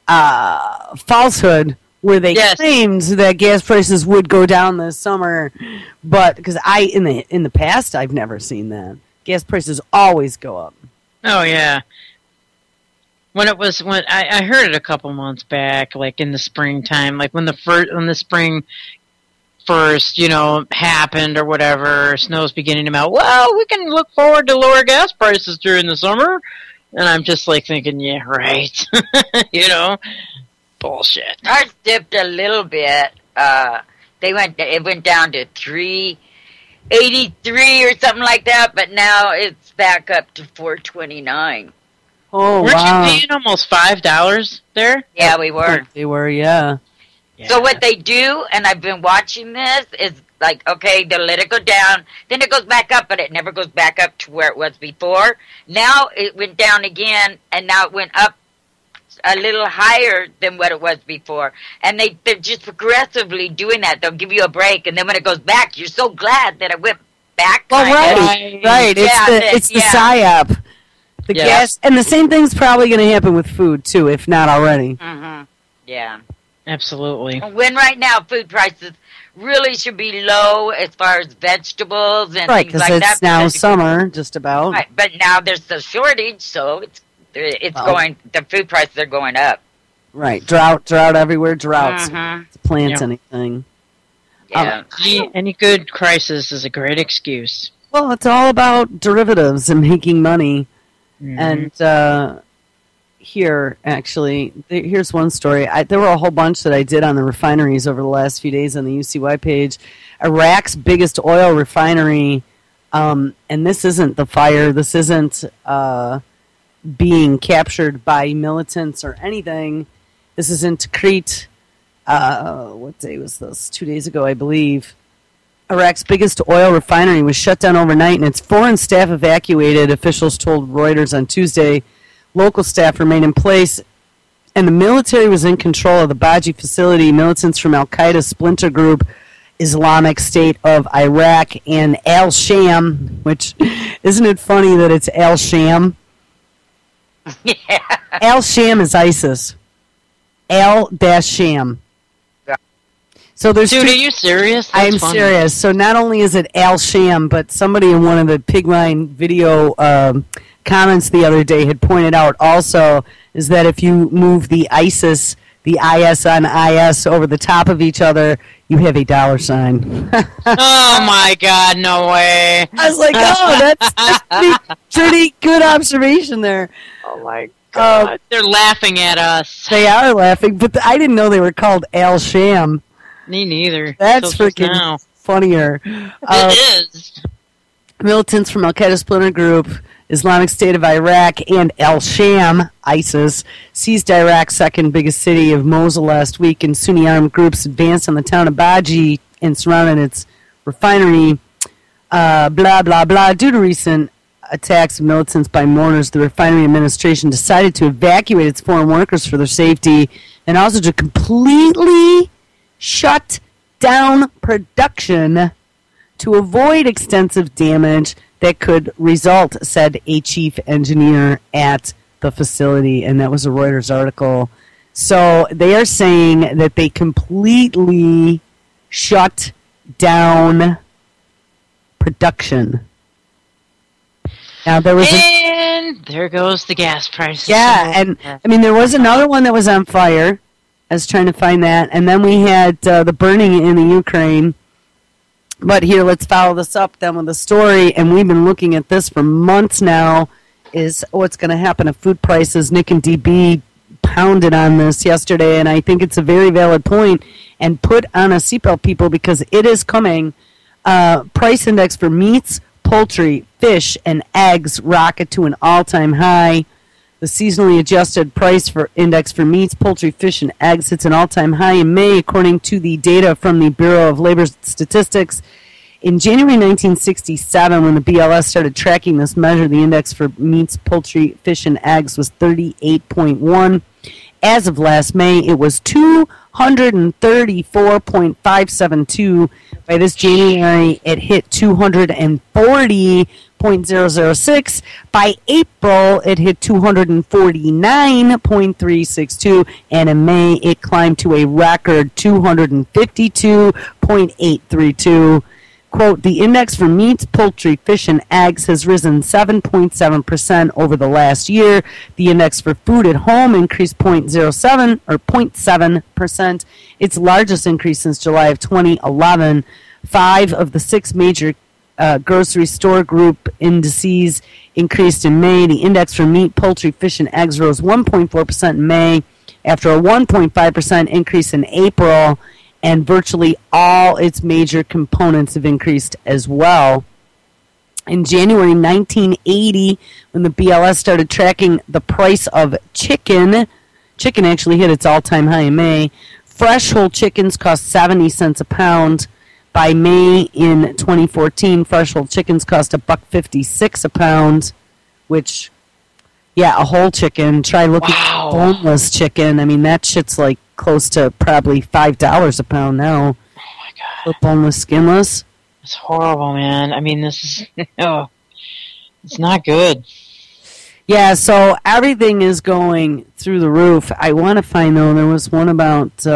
falsehood where they claimed that gas prices would go down this summer, but because in the past I've never seen that. Gas prices always go up. Oh yeah. When I heard it a couple months back, like in the springtime, like when the spring first, happened or whatever, snow's beginning to melt. Well, we can look forward to lower gas prices during the summer, and I'm just like thinking, yeah, right, bullshit. Ours dipped a little bit. It went down to $3.83 or something like that, but now it's back up to $4.29. Oh, Weren't wow. you paying almost $5 there? Yeah, we were. They were, yeah. So what they do, and I've been watching this, is like, okay, they'll let it go down, then it goes back up, but it never goes back up to where it was before. Now it went down again, and now it went up a little higher than what it was before. And they're just progressively doing that. They'll give you a break, and then when it goes back, you're so glad that it went back. Well, right. It's the PSYOP. The gas, and the same thing's probably going to happen with food, too, if not already. Mm-hmm. Yeah. Absolutely. When right now food prices really should be low as far as vegetables and things like that. Right, because it's now summer, just about. Right, but now there's a shortage, so it's going. The food prices are going up. Right, drought everywhere. Droughts. Mm-hmm. To plant anything. Yeah. Any good crisis is a great excuse. Well, it's all about derivatives and making money. Mm-hmm. And here, actually, here's one story. There were a whole bunch that I did on the refineries over the last few days on the UCY page. Iraq's biggest oil refinery, and this isn't the fire, this isn't being captured by militants or anything. This is in Tikrit. What day was this? 2 days ago, I believe. Iraq's biggest oil refinery was shut down overnight, and its foreign staff evacuated, officials told Reuters on Tuesday. Local staff remain in place and the military was in control of the Baji facility. Militants from Al-Qaeda splinter group Islamic State of Iraq and Al-Sham, which, isn't it funny that it's Al-Sham? Yeah. Al-Sham is ISIS. Al-Sham. Yeah. So there's Dude, are you serious? I'm serious. So not only is it Al-Sham, but somebody in one of the Pigline video comments the other day had pointed out also is that if you move the ISIS, the IS on IS over the top of each other, you have a dollar sign. Oh my God, no way. I was like, oh, that's pretty good observation there. Oh my God. They're laughing at us. They are laughing, but I didn't know they were called Al-Sham. Me neither. That's freaking funnier. It is. Militants from Al-Qaeda splinter group Islamic State of Iraq and Al-Sham, ISIS, seized Iraq's second biggest city of Mosul last week, and Sunni armed groups advanced on the town of Baji and surrounded its refinery, blah, blah, blah. Due to recent attacks of militants by mourners, the refinery administration decided to evacuate its foreign workers for their safety and also to completely shut down production to avoid extensive damage that could result, said a chief engineer at the facility, and that was a Reuters article. So they are saying that they completely shut down production. Now there was there goes the gas prices. Yeah, and I mean there was another one that was on fire. I was trying to find that, and then we had the burning in the Ukraine. But here, let's follow this up then with a story, and we've been looking at this for months now, is what's going to happen to food prices. Nick and DB pounded on this yesterday, and I think it's a very valid point, and put on a seatbelt, people, because it is coming. Price index for meats, poultry, fish, and eggs rocket to an all-time high. The seasonally adjusted price for index for meats, poultry, fish, and eggs hits an all-time high in May, according to the data from the Bureau of Labor Statistics. In January 1967, when the BLS started tracking this measure, the index for meats, poultry, fish, and eggs was 38.1. As of last May, it was 234.572. By this January, it hit 240.006. By April, it hit 249.362. And in May, it climbed to a record 252.832. Quote, the index for meats, poultry, fish, and eggs has risen 7.7% over the last year. The index for food at home increased 0.7%, its largest increase since July of 2011. 5 of the 6 major grocery store group indices increased in May. The index for meat, poultry, fish, and eggs rose 1.4% in May after a 1.5% increase in April. And virtually all its major components have increased as well. In January 1980, when the BLS started tracking the price of chicken actually hit its all-time high in May. Fresh whole chickens cost 70 cents a pound. By May in 2014, fresh whole chickens cost $1.56 a pound, which, yeah, a whole chicken. Try looking at boneless chicken. I mean, that shit's like close to probably $5 a pound now. Oh my God. Boneless, skinless. It's horrible, man. I mean, this is it's not good. Yeah, so everything is going through the roof. I want to find, though, there was one about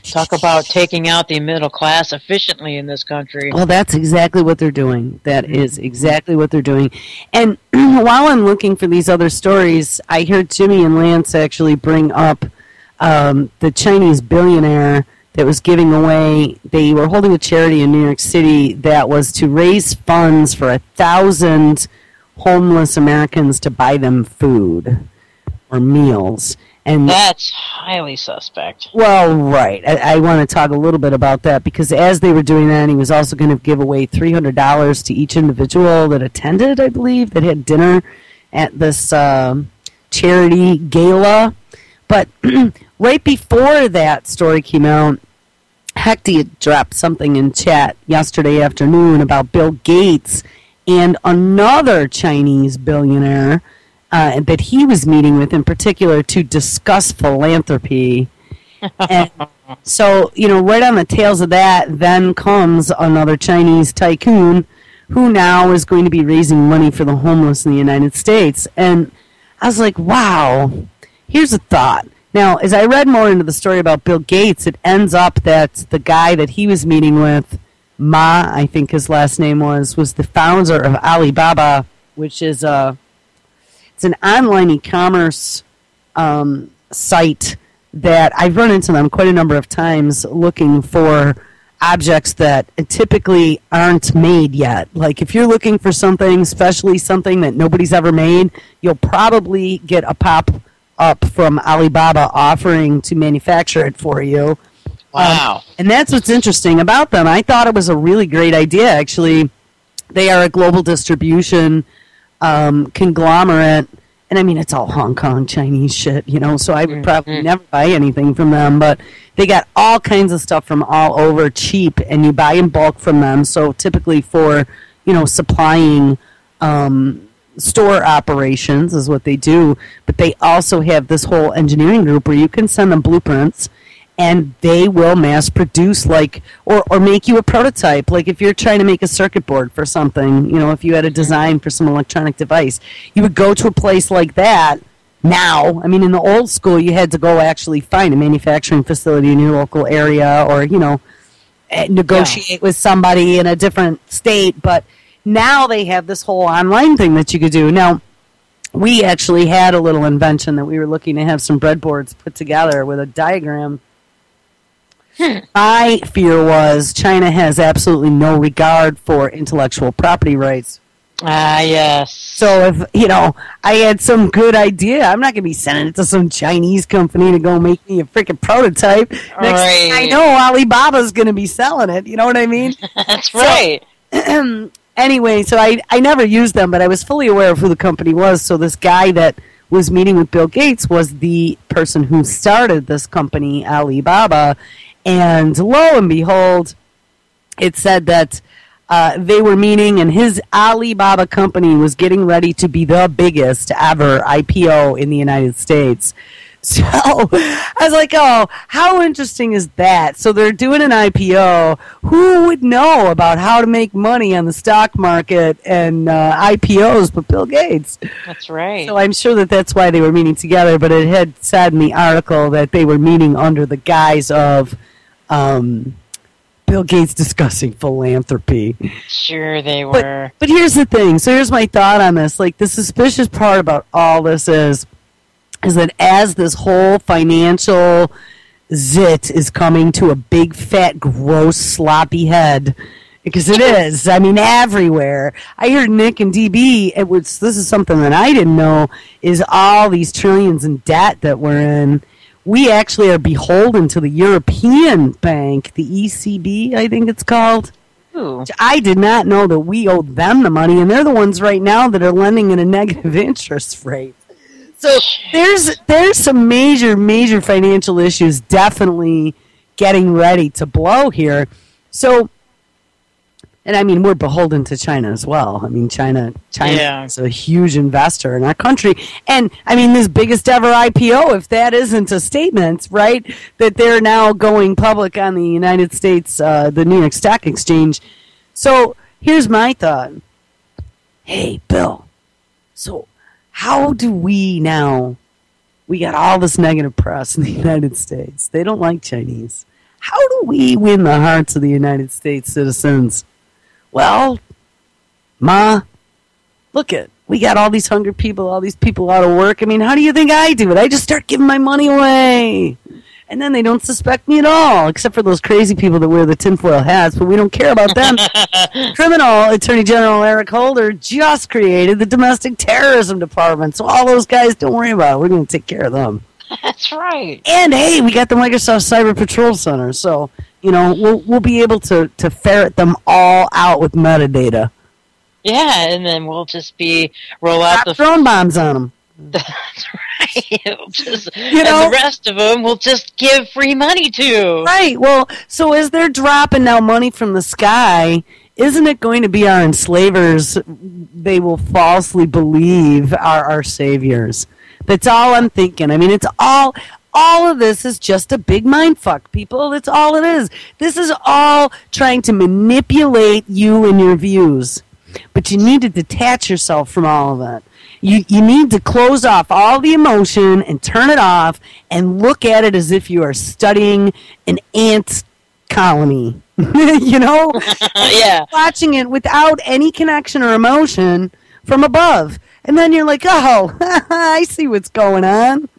talk about taking out the middle class efficiently in this country. Well, that's exactly what they're doing. That is exactly what they're doing. And while I'm looking for these other stories, I heard Jimmy and Lance actually bring up the Chinese billionaire that was giving away, they were holding a charity in New York City that was to raise funds for 1,000 homeless Americans to buy them food or meals. And that's highly suspect. Well, right. I want to talk a little bit about that because as they were doing that, he was also going to give away $300 to each individual that attended, I believe, that had dinner at this charity gala. But right before that story came out, Hecty had dropped something in chat yesterday afternoon about Bill Gates and another Chinese billionaire. that he was meeting with in particular to discuss philanthropy. And so, right on the tails of that, then comes another Chinese tycoon who now is going to be raising money for the homeless in the United States. And I was like, wow, here's a thought. Now, as I read more into the story about Bill Gates, it ends up that the guy that he was meeting with, Ma, I think his last name was the founder of Alibaba, which is it's an online e-commerce site that I've run into them quite a number of times looking for objects that typically aren't made yet. Like if you're looking for something, especially something that nobody's ever made, you'll probably get a pop-up from Alibaba offering to manufacture it for you. Wow. And that's what's interesting about them. I thought it was a really great idea, actually. They are a global distribution conglomerate. And I mean, it's all Hong Kong Chinese shit, so I would probably never buy anything from them. But they got all kinds of stuff from all over cheap, and you buy in bulk from them. So typically for, supplying store operations is what they do. But they also have this whole engineering group where you can send them blueprints, and they will mass produce or make you a prototype. Like if you're trying to make a circuit board for something, if you had a design for some electronic device, you would go to a place like that. Now, I mean, in the old school, you had to go actually find a manufacturing facility in your local area or, negotiate with somebody in a different state. But now they have this whole online thing that you could do. Now, we actually had a little invention that we were looking to have some breadboards put together with a diagram. My fear was China has absolutely no regard for intellectual property rights. Ah, yes. So if, I had some good idea, I'm not going to be sending it to some Chinese company to go make me a freaking prototype. Next thing I know, Alibaba's going to be selling it. You know what I mean? That's right. Anyway, so I never used them, but I was fully aware of who the company was. So this guy that was meeting with Bill Gates was the person who started this company, Alibaba. And lo and behold, it said that they were meeting, and his Alibaba company was getting ready to be the biggest ever IPO in the United States. So I was like, oh, how interesting is that? So they're doing an IPO. Who would know about how to make money on the stock market and IPOs but Bill Gates? That's right. So I'm sure that that's why they were meeting together, but it had said in the article that they were meeting under the guise of Bill Gates discussing philanthropy. Sure they were. But here's the thing. So here's my thought on this. Like, the suspicious part about all this is that as this whole financial zit is coming to a big, fat, gross, sloppy head, because it is, I mean, everywhere. I heard Nick and DB, this is something that I didn't know, is all these trillions in debt that we're in. We actually are beholden to the European Bank, the ECB, I think it's called. Ooh. I did not know that we owed them the money, and they're the ones right now that are lending at a negative interest rate. So there's some major financial issues definitely getting ready to blow here. So, and I mean, we're beholden to China as well. I mean, China is a huge investor in our country. And, I mean, this biggest ever IPO, if that isn't a statement, right, that they're now going public on the United States, the New York Stock Exchange. So, here's my thought. Hey, Bill, so how do we now, we got all this negative press in the United States. They don't like Chinese. How do we win the hearts of the United States citizens? Well, Ma, look we got all these hungry people, all these people out of work. I mean, how do you think I do it? I just start giving my money away. And then they don't suspect me at all, except for those crazy people that wear the tinfoil hats, but we don't care about them. Criminal Attorney General Eric Holder just created the Domestic Terrorism Department, so all those guys, don't worry about it. We're going to take care of them. That's right. And, hey, we got the Microsoft Cyber Patrol Center, so, we'll be able to ferret them all out with metadata. Yeah, and then we'll just roll out the drone bombs on them. That's right. And the rest of them we'll just give free money to. Right. Well, so as they're dropping now money from the sky isn't it going to be our enslavers they will falsely believe are our saviors? That's all I'm thinking. I mean, it's all of this is just a big mind fuck, people. That's all it is. This is all trying to manipulate you and your views. But you need to detach yourself from all of it. You need to close off all the emotion and turn it off and look at it as if you are studying an ant colony. You know? Yeah. Watching it without any connection or emotion from above. And then you're like, oh, I see what's going on.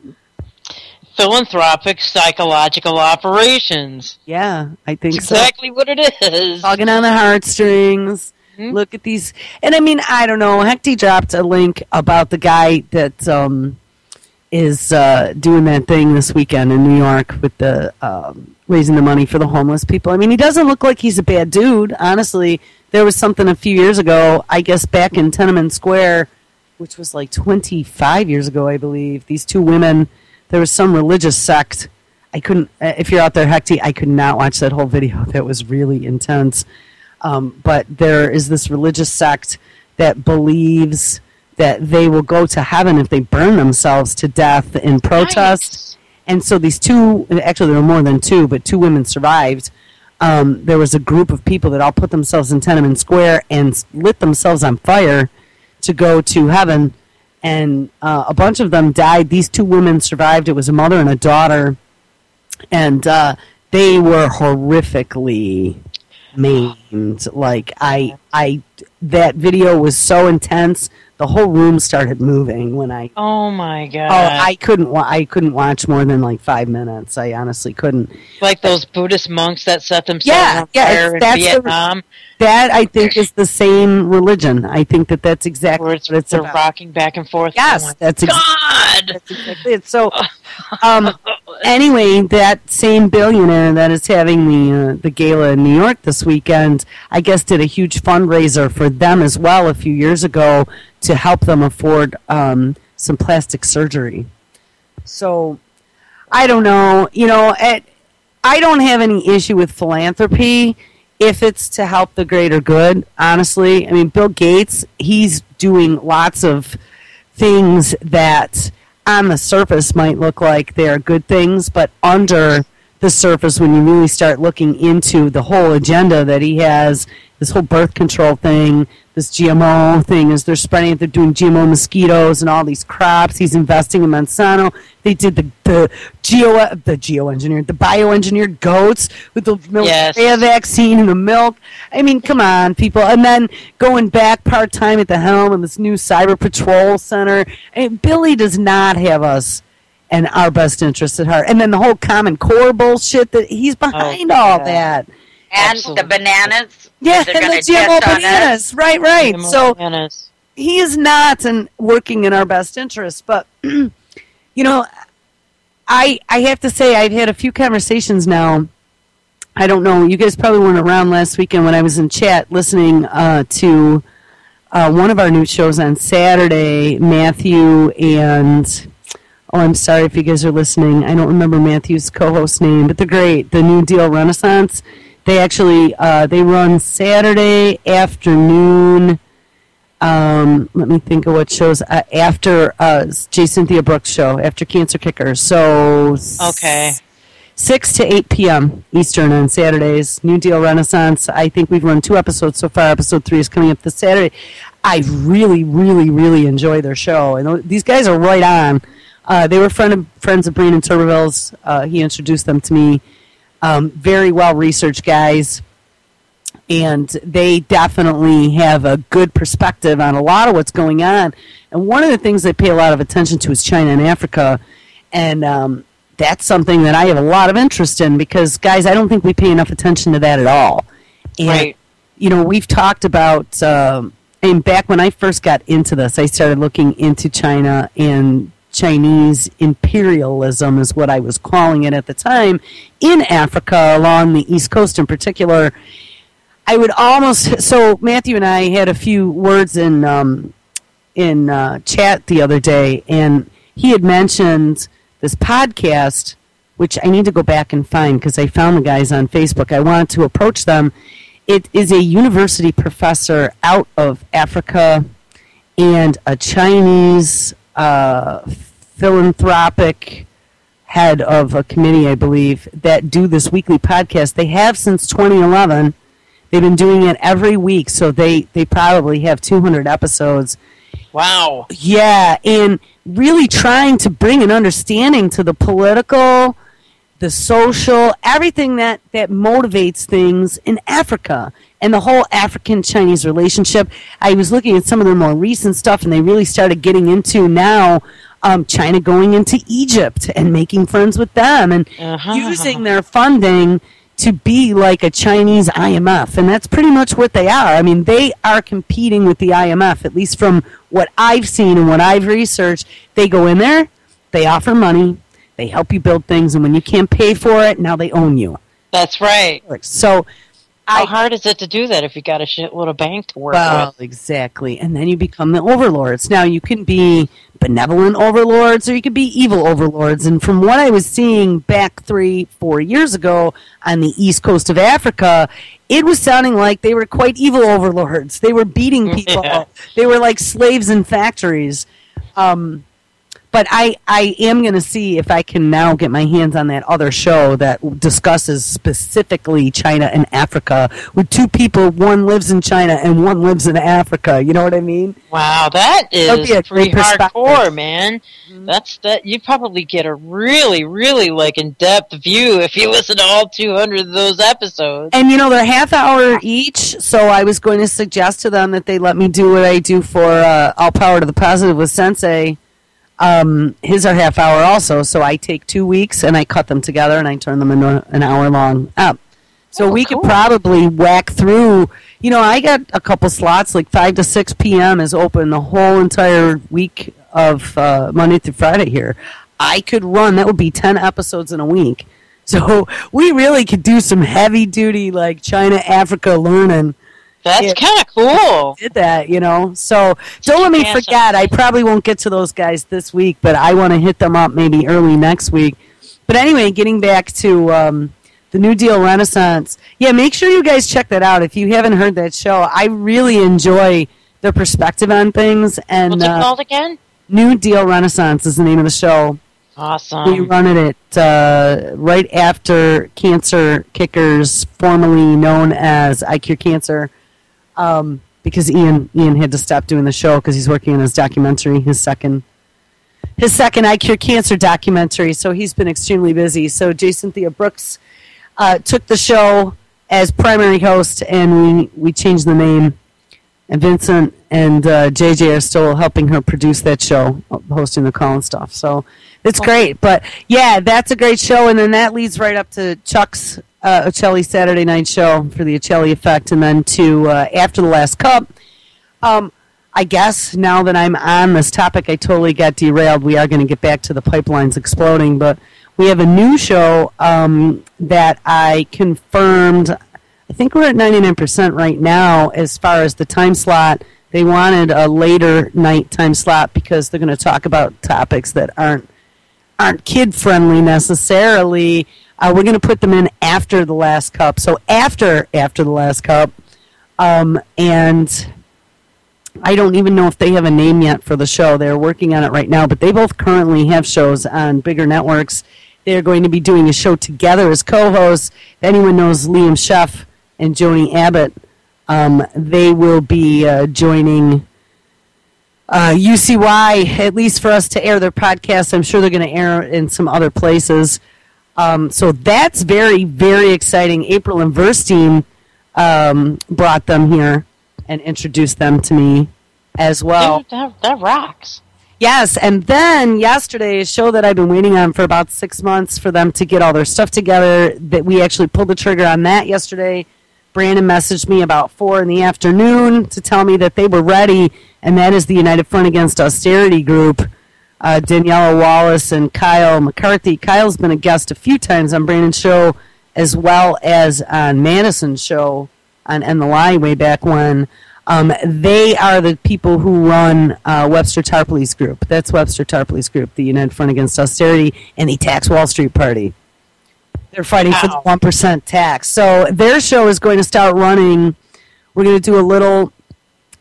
Philanthropic psychological operations. Yeah, I think That's exactly what it is. Tugging on the heartstrings. Mm-hmm. Look at these. And I mean, I don't know. Hecty dropped a link about the guy that is doing that thing this weekend in New York with the raising the money for the homeless people. I mean, he doesn't look like he's a bad dude, honestly. There was something a few years ago, I guess back in Tenement Square, which was like 25 years ago, I believe. These two women... There was some religious sect. I couldn't, if you're out there, Hecty, I could not watch that whole video. That was really intense. But there is this religious sect that believes that they will go to heaven if they burn themselves to death in protest. Nice. And so these two, actually there were more than two, but two women survived. There was a group of people that all put themselves in Tenement Square and lit themselves on fire to go to heaven. And a bunch of them died. These two women survived. It was a mother and a daughter. And they were horrifically maimed. Like, that video was so intense. The whole room started moving when I... Oh, my God. Oh, I couldn't watch more than, like, 5 minutes. I honestly couldn't. Like those Buddhist monks that set themselves on fire in Vietnam. That, I think, is the same religion. I think that's exactly what it's about. Rocking back and forth. Yes, that's God! That's exactly it. So, anyway, that same billionaire that is having the gala in New York this weekend, I guess did a huge fundraiser for them as well a few years ago to help them afford some plastic surgery. So, I don't know. You know, I don't have any issue with philanthropy if it's to help the greater good, honestly. I mean, Bill Gates, he's doing lots of things that on the surface might look like they're good things, but under the surface, when you really start looking into the whole agenda that he has, this whole birth control thing, this GMO thing, as they're spreading it, they're doing GMO mosquitoes and all these crops. He's investing in Monsanto. They did the bioengineered goats with the malaria vaccine and the milk. I mean, come on, people. And then going back part-time at the helm of this new cyber patrol center. And Billy does not have us and our best interests at heart. And then the whole Common Core bullshit that he's behind all that. And the bananas. Yeah, and the GMO bananas. Right. GMO so bananas. He is not working in our best interests. But, you know, I have to say I've had a few conversations now. I don't know. You guys probably weren't around last weekend when I was in chat listening to one of our new shows on Saturday, Matthew and... Oh, I'm sorry if you guys are listening. I don't remember Matthew's co-host name, but they're great. The New Deal Renaissance. They actually they run Saturday afternoon. Let me think of what shows after J. Cynthia Brooks' show, after Cancer Kickers. So 6 to 8 p.m. Eastern on Saturdays. New Deal Renaissance. I think we've run 2 episodes so far. Episode 3 is coming up this Saturday. I really, really, really enjoy their show, and these guys are right on. They were friends of Breen and Tuberville's. He introduced them to me. Very well-researched guys, and they definitely have a good perspective on a lot of what's going on. And one of the things they pay a lot of attention to is China and Africa, and that's something that I have a lot of interest in because, guys, I don't think we pay enough attention to that at all. And, right. You know, we've talked about, and back when I first got into this, I started looking into China and Chinese imperialism is what I was calling it at the time, in Africa, along the East Coast in particular. I would almost... So Matthew and I had a few words in chat the other day, and he had mentioned this podcast, which I need to go back and find because I found the guys on Facebook. I wanted to approach them it is a university professor out of Africa and a Chinese philanthropic head of a committee, I believe, that do this weekly podcast. They have since 2011. They've been doing it every week, so they probably have 200 episodes. Wow. Yeah, and really trying to bring an understanding to the political, the social, everything that motivates things in Africa and the whole African-Chinese relationship. I was looking at some of their more recent stuff, and they really started getting into now China going into Egypt and making friends with them and using their funding to be like a Chinese IMF. And that's pretty much what they are. I mean, they are competing with the IMF, at least from what I've seen and what I've researched. They go in there, they offer money, they help you build things, and when you can't pay for it, now they own you. That's right. So how hard is it to do that if you got a shitload of bank to work with? Well, exactly. And then you become the overlords. Now, you can be benevolent overlords or you could be evil overlords. And from what I was seeing back 3-4 years ago on the east coast of Africa, it was sounding like they were quite evil overlords. They were beating people. Yeah. They were like slaves in factories. But I am going to see if I can now get my hands on that other show that discusses specifically China and Africa with two people. One lives in China and one lives in Africa. You know what I mean? Wow, that is pretty hardcore, man. Mm-hmm. That you probably get a really, really like in-depth view if you listen to all 200 of those episodes. And you know, they're half hour each, so I was going to suggest to them that they let me do what I do for All Power to the Positive with Sensei. His are half hour also, so I take 2 weeks and I cut them together and I turn them into an hour long up. So we could probably whack through, you know, I got a couple slots, like 5 to 6 p.m. is open the whole entire week of Monday through Friday here. I could run, that would be 10 episodes in a week. So we really could do some heavy duty, like China, Africa learning. That's kind of cool. Did that, you know? So don't let me forget. I probably won't get to those guys this week, but I want to hit them up maybe early next week. But anyway, getting back to the New Deal Renaissance. Yeah, make sure you guys check that out if you haven't heard that show. I really enjoy their perspective on things. And what's it called again? New Deal Renaissance is the name of the show. Awesome. We run it right after Cancer Kickers, formerly known as I Cure Cancer. Because Ian had to stop doing the show because he's working on his documentary, his second I Cure Cancer documentary. So he's been extremely busy. So J. Cynthia Brooks took the show as primary host, and we changed the name. And Vincent and JJ are still helping her produce that show, hosting the call and stuff. So it's great. But yeah, that's a great show, and then that leads right up to Chuck's Ocelli Saturday night show for the Ocelli Effect, and then to After the Last Cup. I guess now that I'm on this topic, I totally got derailed. We are going to get back to the pipelines exploding, but we have a new show that I confirmed. I think we're at 99% right now as far as the time slot. They wanted a later night time slot because they're going to talk about topics that aren't kid-friendly necessarily. We're going to put them in after the last cup. So after the last cup, and I don't even know if they have a name yet for the show. They're working on it right now, but they both currently have shows on bigger networks. They're going to be doing a show together as co-hosts. If anyone knows Liam Sheff and Joni Abbott, they will be joining UCY, at least for us to air their podcast. I'm sure they're going to air in some other places. So that's very, very exciting. April and Verstein brought them here and introduced them to me as well. Dude, that rocks. Yes, and then yesterday, a show that I've been waiting on for about 6 months for them to get all their stuff together, that we actually pulled the trigger on that yesterday. Brandon messaged me about 4 in the afternoon to tell me that they were ready, and that is the United Front Against Austerity group. Daniela Wallace and Kyle McCarthy. Kyle's been a guest a few times on Brandon's show, as well as on Madison's show on End the Lie way back when. They are the people who run Webster Tarpley's group. That's Webster Tarpley's group, the United Front Against Austerity and the Tax Wall Street Party. They're fighting for the 1% tax. So their show is going to start running. We're going to do a little,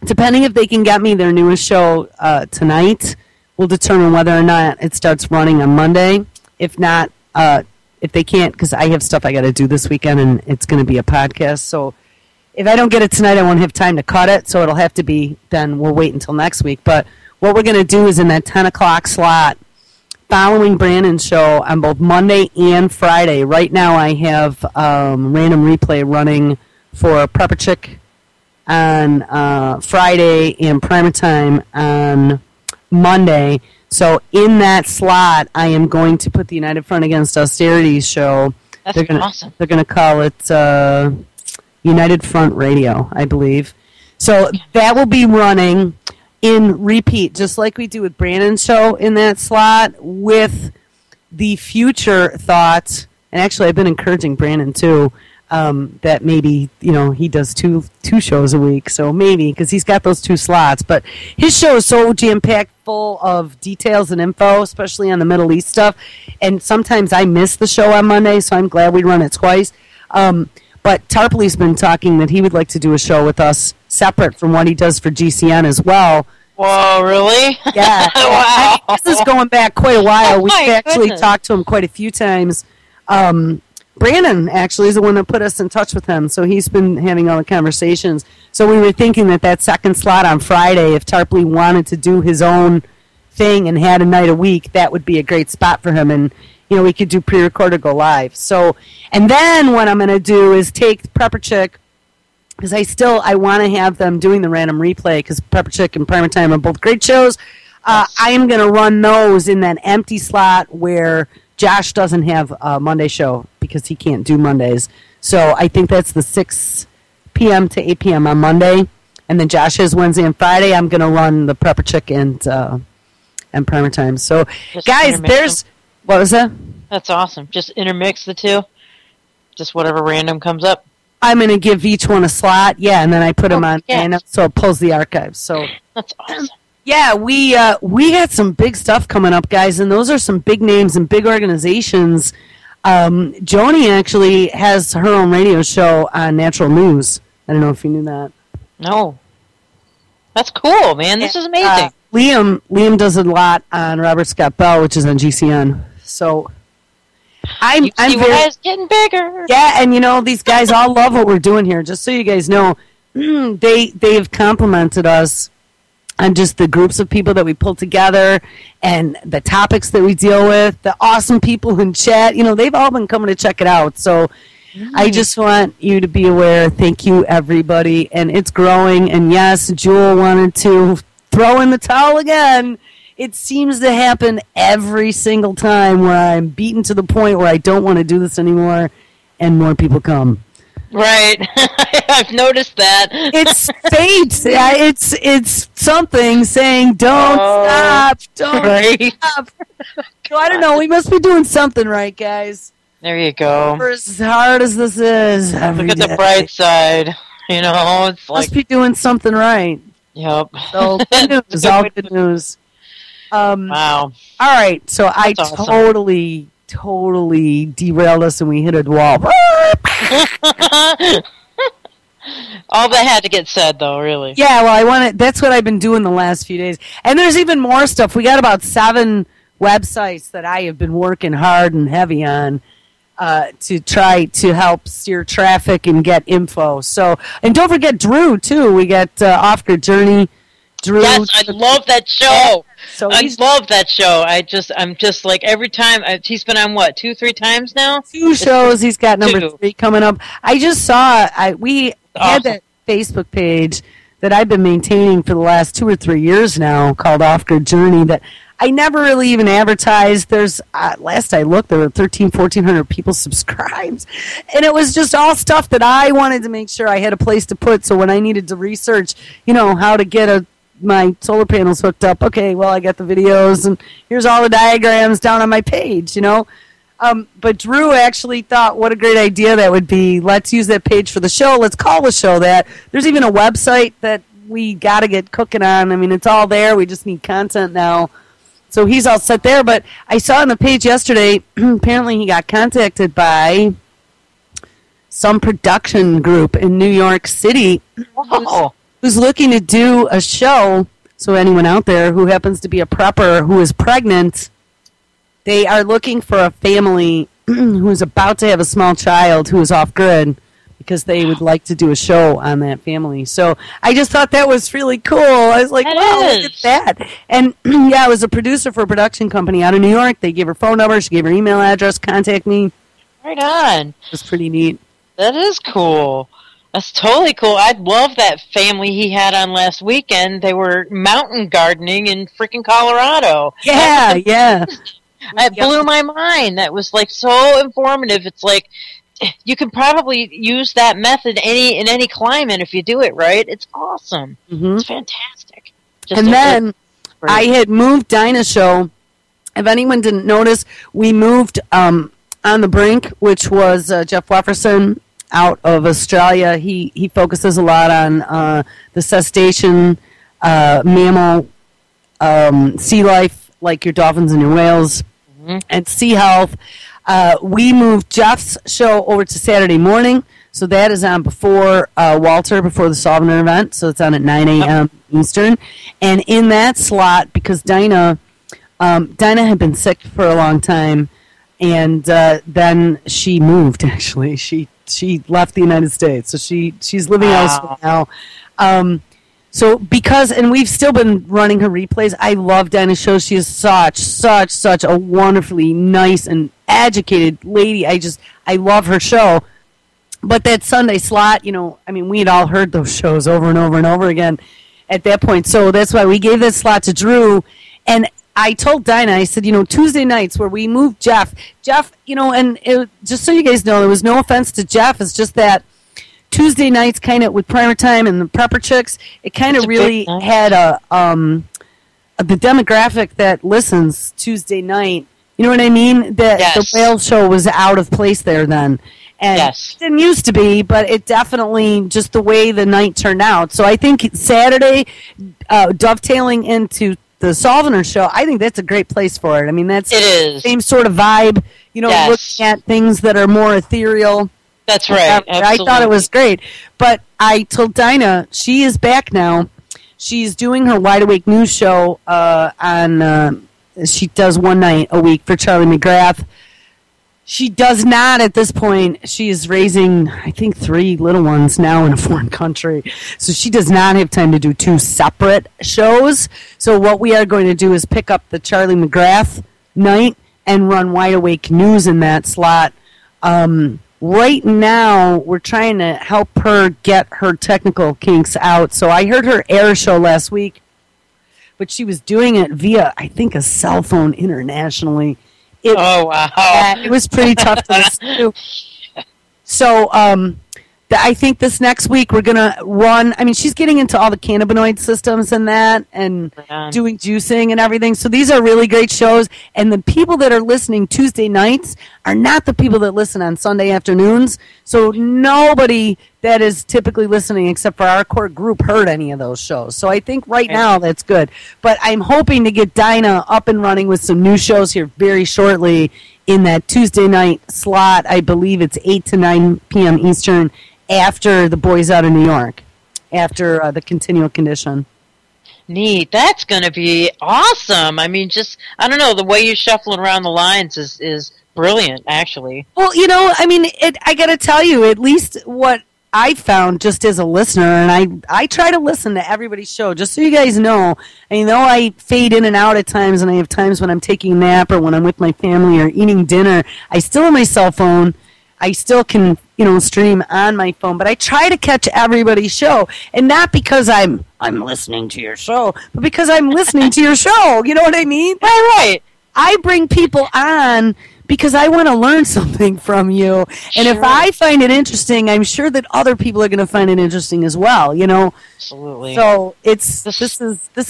depending if they can get me their newest show tonight, we'll determine whether or not it starts running on Monday. If not, if they can't, because I have stuff I got to do this weekend, and it's going to be a podcast. So if I don't get it tonight, I won't have time to cut it. So it'll have to be, then we'll wait until next week. But what we're going to do is in that 10 o'clock slot, following Brandon's show on both Monday and Friday. Right now I have Random Replay running for Prepper Chick on Friday and Primer Time on Monday. So in that slot, I am going to put the United Front Against Austerity show. That's awesome. They're going to call it United Front Radio, I believe. So that will be running in repeat, just like we do with Brandon's show in that slot, with the future thoughts. And actually, I've been encouraging Brandon too, that maybe he does two shows a week. So maybe, because he's got those 2 slots. But his show is so jam packed full of details and info, especially on the Middle East stuff. And sometimes I miss the show on Monday, so I'm glad we run it twice. But Tarpley's been talking that he would like to do a show with us separate from what he does for GCN as well. Whoa, really? Yeah. Wow. This is going back quite a while. We've actually goodness. talked to him quite a few times. Brandon actually is the one that put us in touch with him, so he's been having all the conversations. So we were thinking that second slot on Friday, if Tarpley wanted to do his own thing and had a night a week, that would be a great spot for him. And we could do pre-record or go live. So, and then what I'm going to do is take Prepper Chick, because I want to have them doing the Random Replay, because Prepper Chick and Primer Time are both great shows. I am going to run those in that empty slot where Josh doesn't have a Monday show because he can't do Mondays. So I think that's the 6 p.m. to 8 p.m. on Monday. And then Josh has Wednesday and Friday. I'm going to run the Prepper Chick and Primer Time. So, Just guys, intermix them. what was that? That's awesome. Just intermix the two. Just whatever random comes up. I'm going to give each one a slot, and then I put them on, yeah. so it pulls the archives. So That's awesome. yeah, we got some big stuff coming up, guys, and those are some big names and big organizations. Joni actually has her own radio show on Natural News. I don't know if you knew that. No. That's cool, man. This is amazing. Liam does a lot on Robert Scott Bell, which is on GCN. So I'm guys getting bigger. Yeah, and these guys all love what we're doing here. Just so you guys know, they've complimented us on just the groups of people that we pull together and the topics that we deal with, the awesome people in chat. They've all been coming to check it out. So I just want you to be aware. Thank you, everybody. And it's growing. And yes, Jules wanted to throw in the towel again. It seems to happen every single time where I'm beaten to the point where I don't want to do this anymore, and more people come. Right. I've noticed that. It's fate. It's something saying, don't stop. Stop. So I don't know. We must be doing something right, guys. There you go. For as hard as this is, Look at the bright side. It's like... Must be doing something right. Yep. So good news. All good news. Wow. All right. So That's I awesome. totally derailed us and we hit a wall. All that had to get said, though, really. Yeah, well, that's what I've been doing the last few days. And there's even more stuff. We got about 7 websites that I have been working hard and heavy on to try to help steer traffic and get info. So, and don't forget Drew, too. We got Off-Grid Journey. Drew. Yes, I love that show. So I love that show. I'm just like every time he's been on 2-3 times now. 2 shows. He's got number 2. 3 coming up. I just saw we had that Facebook page that I've been maintaining for the last 2 or 3 years now called Off-Grid Journey that I never really even advertised. There's last I looked, there were 1,400 people subscribed, and it was just all stuff that I wanted to make sure I had a place to put. So when I needed to research, how to get my solar panels hooked up. Okay, well, I got the videos, and here's all the diagrams down on my page, But Drew actually thought, what a great idea that would be. Let's use that page for the show. Let's call the show that. There's even a website that we got to get cooking on. I mean, it's all there. We just need content now. So he's all set there. But I saw on the page yesterday, apparently he got contacted by some production group in New York City who's looking to do a show. So anyone out there who happens to be a prepper who is pregnant, they are looking for a family who is about to have a small child who is off-grid because they would like to do a show on that family. So I just thought that was really cool. I was like, wow, look at that. And yeah, I was a producer for a production company out of New York. They gave her phone number. She gave her email address, contact me. Right on. It was pretty neat. That is cool. That's totally cool. I love that family he had on last weekend. They were mountain gardening in freaking Colorado. Yeah, yeah. It blew my mind. That was like so informative. It's like you can probably use that method in any climate if you do it right. It's awesome. Mm-hmm. It's fantastic. And then I had moved Dinah's show. If anyone didn't notice, we moved On the Brink, which was Jeff Wefferson out of Australia. He focuses a lot on the cetacean, mammal, sea life, like your dolphins and your whales, and sea health. We moved Jeff's show over to Saturday morning, so that is on before Walter, before the Solvner event, so it's on at 9 a.m. Eastern. And in that slot, because Dinah had been sick for a long time, and then she moved, actually. She left the United States, so she's living elsewhere now. So and we've still been running her replays. I love Dinah's show. She is such a wonderfully nice and educated lady. I love her show. But that Sunday slot, we had all heard those shows over and over and over again at that point. So that's why we gave that slot to Drew. And I told Dinah, I said, Tuesday nights where we moved Jeff, and just so you guys know, there was no offense to Jeff. It's just that Tuesday nights kind of with Primer Time and the Prepper Chicks, it kind of really had the demographic that listens Tuesday night. You know what I mean? The whale show was out of place there then. And it didn't used to be, but it definitely, just the way the night turned out. So I think Saturday, dovetailing into the Solvner show, I think that's a great place for it. I mean, that's the same sort of vibe, looking at things that are more ethereal. That's right. I thought it was great. But I told Dinah, she is back now. She's doing her Wide Awake News show she does one night a week for Charlie McGrath. She does not at this point. She is raising, I think, 3 little ones now in a foreign country. So she does not have time to do 2 separate shows. So what we are going to do is pick up the Charlie McGrath night and run Wide Awake News in that slot. Right now, we're trying to help her get her technical kinks out. So I heard her air show last week, but she was doing it via, I think, a cell phone internationally. Wow. It was pretty tough to listen to. So I think this next week we're going to run, she's getting into all the cannabinoid systems and that, and doing juicing and everything. So these are really great shows. And the people that are listening Tuesday nights are not the people that listen on Sunday afternoons. So nobody that is typically listening except for our core group heard any of those shows. So I think right now that's good. But I'm hoping to get Dinah up and running with some new shows here very shortly in that Tuesday night slot. I believe it's 8 to 9 p.m. Eastern, after the boys out of New York, after the continual condition. Neat. That's going to be awesome. I don't know, the way you're shuffling around the lines is brilliant, actually. Well, I got to tell you, at least what I found just as a listener, and I try to listen to everybody's show, just so you guys know. I fade in and out at times, and I have times when I'm taking a nap or when I'm with my family or eating dinner. I still have my cell phone. I still can, stream on my phone, but I try to catch everybody's show, and not because I'm listening to your show, but because I'm listening to your show. You know what I mean? Right. I bring people on because I want to learn something from you, and if I find it interesting, I'm sure that other people are going to find it interesting as well. Absolutely. So this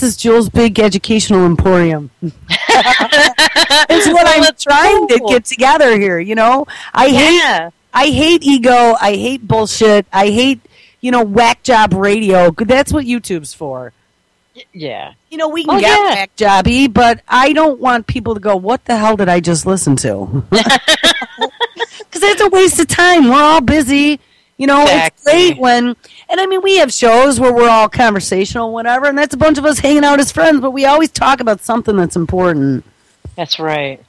is Jules' big educational emporium. It's what I'm trying to get together here. I hate ego. I hate bullshit. I hate whack job radio. That's what YouTube's for. Yeah. You know, we can get back jobby, but I don't want people to go, what the hell did I just listen to? Because it's a waste of time. We're all busy. You know, It's great when, and I mean, we have shows where we're all conversational, whatever, and that's a bunch of us hanging out as friends, but we always talk about something that's important. That's right.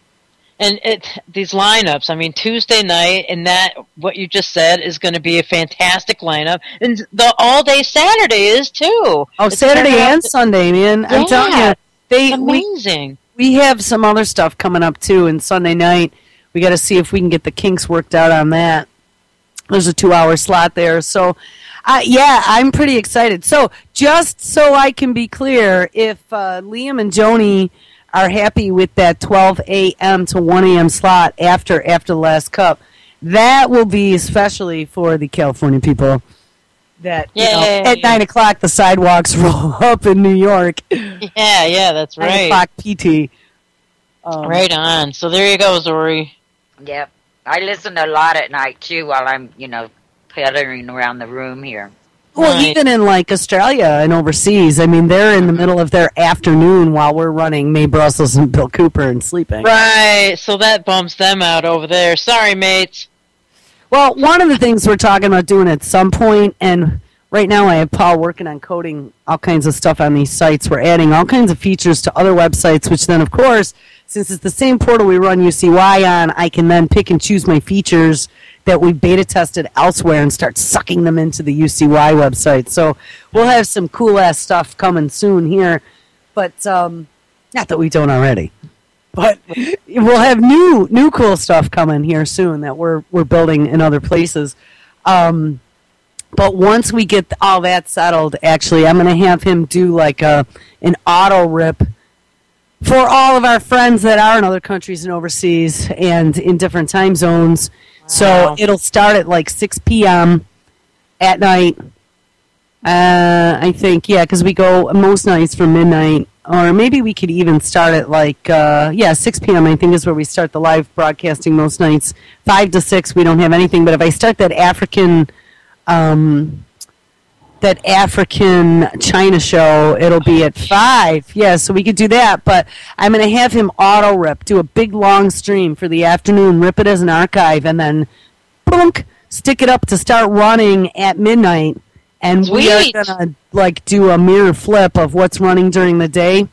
And these lineups, I mean, Tuesday night, and that, what you just said, is going to be a fantastic lineup. And the all-day Saturday is, too. Oh, Saturday and Sunday, man. Yeah, I'm telling you. Amazing. We have some other stuff coming up, too, and Sunday night. We got to see if we can get the kinks worked out on that. There's a 2-hour slot there. So, yeah, I'm pretty excited. So, just so I can be clear, if Liam and Joni are happy with that 12 a.m. to 1 a.m. slot after the last cup, that will be especially for the California people. That at 9 o'clock the sidewalks roll up in New York. Yeah, that's right. 9 o'clock PT. Right on. So there you go, Zori. Yep. I listen a lot at night, too, while I'm, puttering around the room here. Well, even in, like, Australia and overseas, I mean, they're in the middle of their afternoon while we're running Mae Brussels and Bill Cooper and sleeping. Right, so that bumps them out over there. Sorry, mates. Well, one of the things we're talking about doing at some point, and right now I have Paul working on coding all kinds of stuff on these sites. We're adding all kinds of features to other websites, which then, of course, since it's the same portal we run UCY on, I can then pick and choose my features that we beta tested elsewhere and start sucking them into the UCY website. So we'll have some cool ass stuff coming soon here, but not that we don't already. But we'll have new cool stuff coming here soon that we're building in other places. But once we get all that settled, actually, I'm going to have him do like an auto rip for all of our friends that are in other countries and overseas and in different time zones. Wow. So it'll start at like 6 p.m. at night. I think, because we go most nights from midnight. Or maybe we could even start at like, 6 p.m. I think is where we start the live broadcasting most nights. 5 to 6 we don't have anything. But if I start that African China show, it'll be at 5. Yeah, so we could do that. But I'm going to have him auto rip, do a big long stream for the afternoon, rip it as an archive, and then boonk, stick it up to start running at midnight. And we are going to do a mirror flip of what's running during the day.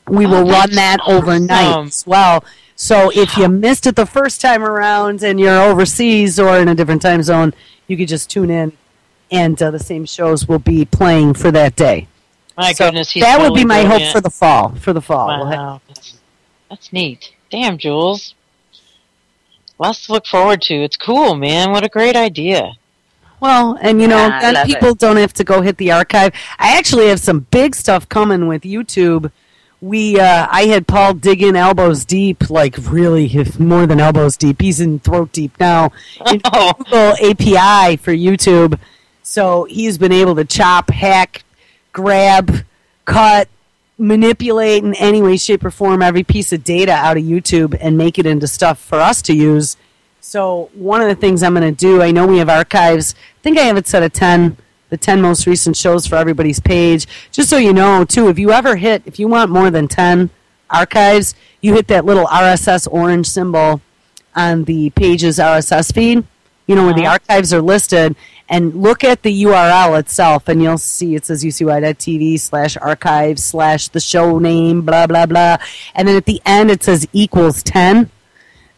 We will run that overnight as well. So if you missed it the first time around and you're overseas or in a different time zone, you could just tune in. And the same shows will be playing for that day. My goodness, that would be my hope for the fall. Wow, that's neat. Damn, Jules. Lots to look forward to. It's cool, man. What a great idea. Well, and then people don't have to go hit the archive. I actually have some big stuff coming with YouTube. I had Paul dig in elbows deep, like really more than elbows deep. He's in throat deep now. In Google API for YouTube. So he's been able to chop, hack, grab, cut, manipulate in any way, shape, or form every piece of data out of YouTube and make it into stuff for us to use. So one of the things I'm going to do, I know we have archives. I think I have it set at 10, the 10 most recent shows for everybody's page. Just so you know, too, if you want more than 10 archives, you hit that little RSS orange symbol on the page's RSS feed, where the archives are listed, and look at the URL itself, and you'll see it says ucy.tv/archives/ the show name, blah, blah, blah. And then at the end it says equals 10.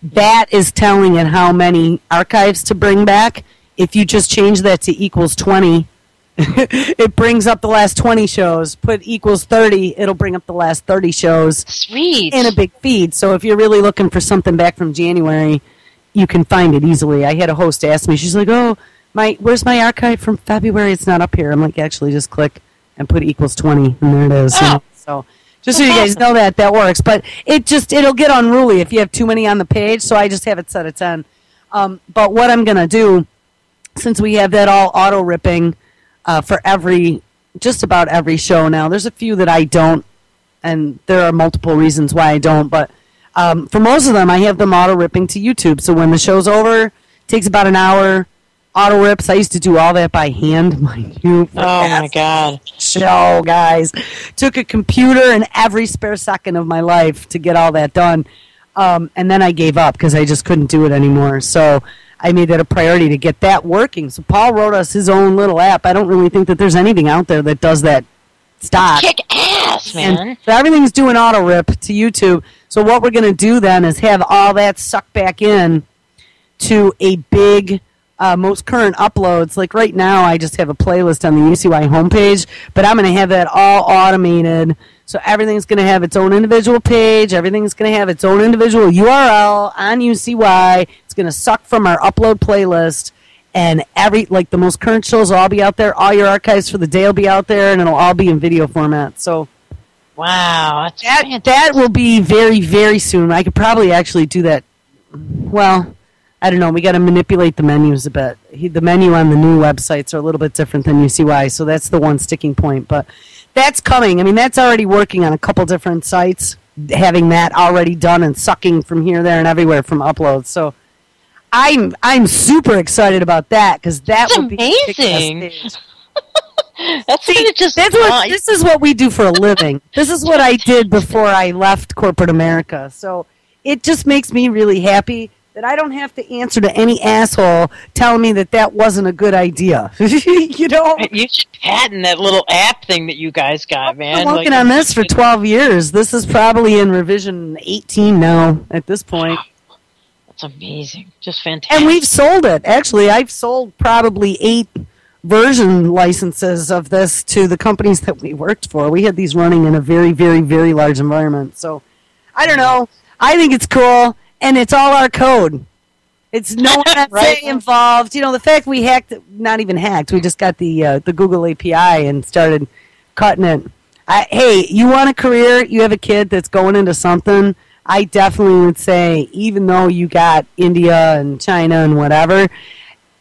That is telling it how many archives to bring back. If you just change that to equals 20, it brings up the last 20 shows. Put equals 30, it'll bring up the last 30 shows. Sweet. In a big feed. So if you're really looking for something back from January, you can find it easily. I had a host ask me, she's like, where's my archive from February? It's not up here. I'm like, actually, just click and put equals 20, and there it is. Oh. So just so you guys know that works. But it'll get unruly if you have too many on the page, so I just have it set at 10. But what I'm going to do, since we have that all auto-ripping for just about every show now, there's a few that I don't, and there are multiple reasons why I don't, but for most of them, I have them auto-ripping to YouTube. So when the show's over, it takes about an hour auto rips. I used to do all that by hand, mind you. Oh my God. Show, guys. Took a computer and every spare second of my life to get all that done. And then I gave up because I just couldn't do it anymore. So I made it a priority to get that working. So Paul wrote us his own little app. I don't really think that there's anything out there that does that stock. Kick ass, man. And so everything's doing auto rip to YouTube. So what we're going to do then is have all that sucked back in to a big most current uploads. Like right now, I just have a playlist on the UCY homepage, but I'm going to have that all automated. So everything's going to have its own individual page. Everything's going to have its own individual URL on UCY. It's going to suck from our upload playlist. And the most current shows will all be out there. All your archives for the day will be out there, and it'll all be in video format. So, wow, that will be very, very soon. I could probably actually do that. Well, I don't know. We got to manipulate the menus a bit. The menu on the new websites are a little bit different than UCY, so that's the one sticking point. But that's coming. I mean, that's already working on a couple different sites, having that already done and sucking from here, there, and everywhere from uploads. So I'm super excited about that because That's will be amazing. This is what we do for a living. This is what I did before I left corporate America. So it just makes me really happy that I don't have to answer to any asshole telling me that wasn't a good idea. You know? You should patent that little app thing that you guys got, man. I've been working on this for 12 years. This is probably in revision 18 now at this point. That's amazing. Just fantastic. And we've sold it. Actually, I've sold probably 8 version licenses of this to the companies that we worked for. We had these running in a very, very, very large environment. So, I don't know. I think it's cool. And it's all our code. It's no one right. involved. You know, the fact we hacked, not even hacked, we just got the Google API and started cutting it. Hey, you want a career, you have a kid that's going into something, I definitely would say, even though you got India and China and whatever,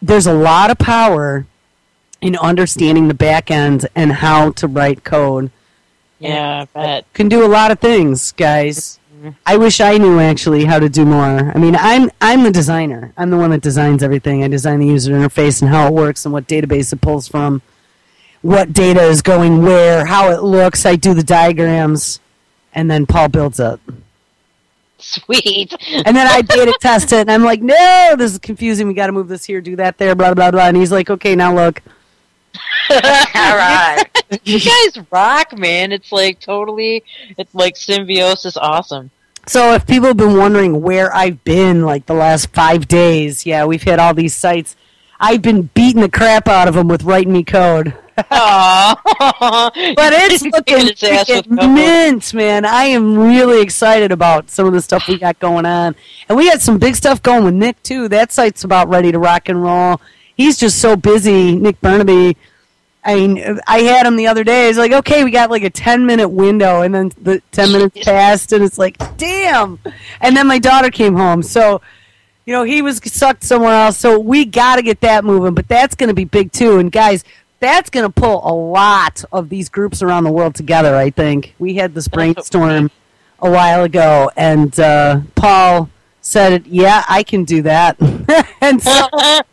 there's a lot of power in understanding the back end and how to write code. Yeah, I bet. Can do a lot of things, guys. I wish I knew actually how to do more. I mean, I'm the designer. I'm the one that designs everything. I design the user interface and how it works and what database it pulls from, what data is going where, how it looks. I do the diagrams, and then Paul builds it. Sweet. And then I beta test it, and I'm like, no, this is confusing. We got to move this here, do that there, blah, blah, blah. And he's like, okay, now look. All right. You guys rock, man. It's like symbiosis awesome. So if people have been wondering where I've been like the last 5 days, yeah, we've hit all these sites. I've been beating the crap out of them with writing me code. Aww. But it's looking mint, man. I am really excited about some of the stuff we got going on. And we got some big stuff going with Nick, too. That site's about ready to rock and roll. He's just so busy, Nick Burnaby. I mean, I had him the other day. He's like, okay, we got like a 10-minute window, and then the 10 minutes passed, and it's like, damn. And then my daughter came home, so, you know, he was sucked somewhere else. So we got to get that moving, but that's going to be big, too. And, guys, that's going to pull a lot of these groups around the world together, I think. We had this brainstorm a while ago, and Paul said, yeah, I can do that. And so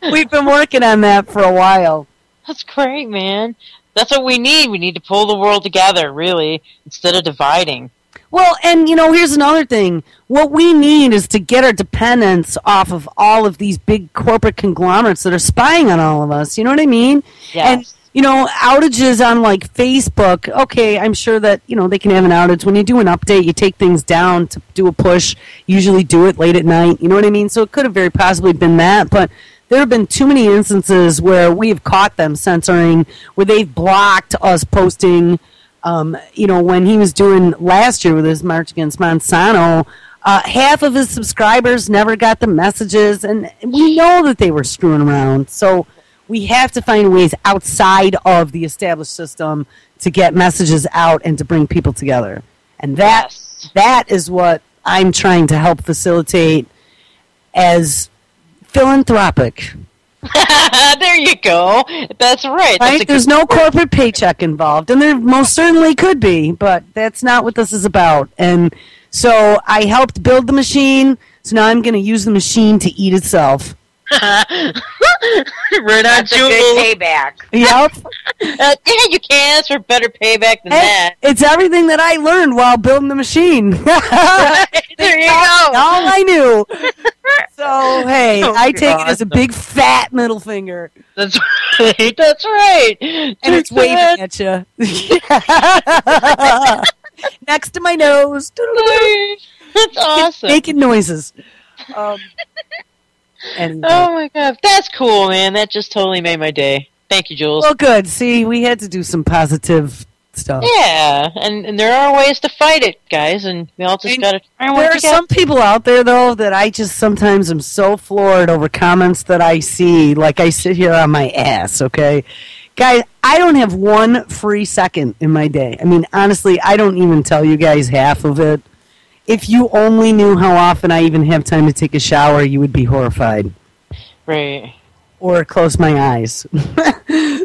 we've been working on that for a while. That's great, man. That's what we need. We need to pull the world together, really, instead of dividing. Well, and, you know, here's another thing. What we need is to get our dependence off of all of these big corporate conglomerates that are spying on all of us. You know what I mean? Yes. And, you know, outages on, like, Facebook, okay, I'm sure that, you know, they can have an outage. When you do an update, you take things down to do a push. Usually do it late at night. You know what I mean? So it could have very possibly been that, but there have been too many instances where we've caught them censoring, where they've blocked us posting. You know, when he was doing last year with his March Against Monsanto, half of his subscribers never got the messages, and we know that they were screwing around. So we have to find ways outside of the established system to get messages out and to bring people together. And that is what I'm trying to help facilitate as philanthropic. There you go. That's right. Right? There's no corporate paycheck involved, and there most certainly could be, but that's not what this is about. And so I helped build the machine, so now I'm going to use the machine to eat itself. Right on, That's a good Jules. payback. Yep. Yeah, you can't ask for better payback than that. It's everything that I learned while building the machine. There you All go. I knew. So, hey, Oh, I take it as a awesome. big fat middle finger. That's right. That's right. And Take it's waving that. at you. Next to my nose. That's awesome. Making noises. Anyway. Oh my god, that's cool, man. That just totally made my day. Thank you, Jules. Well, good. See, we had to do some positive stuff. Yeah, and there are ways to fight it, guys, and we all just And gotta try and There work are together. some people out there, though, that I just sometimes am so floored over comments that I see. Like, I sit here on my ass, okay? Guys, I don't have one free second in my day. I mean, honestly, I don't even tell you guys half of it. If you only knew how often I even have time to take a shower, you would be horrified. Right. Or close my eyes.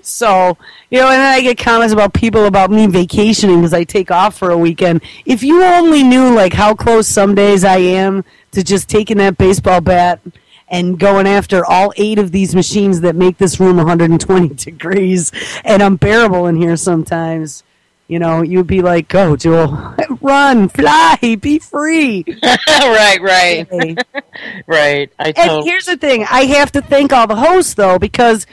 So, and then I get comments about people about me vacationing because I take off for a weekend. If you only knew, like, how close some days I am to just taking that baseball bat and going after all 8 of these machines that make this room 120 degrees and unbearable in here sometimes, you'd be like, go, Jewel. Run, fly, be free. right. Okay. Right. I And totally. here's the thing. I have to thank all the hosts, though, because,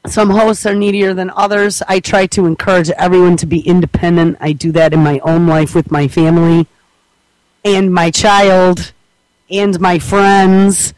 some hosts are needier than others. I try to encourage everyone to be independent. I do that in my own life with my family and my child and my friends.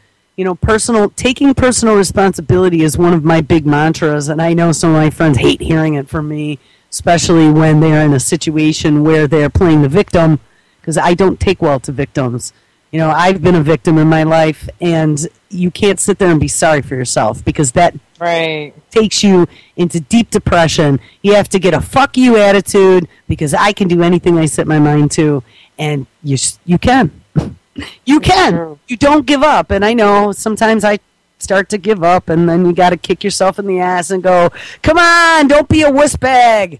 Taking personal responsibility is one of my big mantras, and I know some of my friends hate hearing it from me, especially when they're in a situation where they're playing the victim, because I don't take well to victims. I've been a victim in my life, and you can't sit there and be sorry for yourself, because that Right. takes you into deep depression. You have to get a fuck you attitude, because I can do anything I set my mind to, and you can. You can. True. You don't give up. And I know sometimes I start to give up, and then you got to kick yourself in the ass and go, come on, don't be a wuss bag.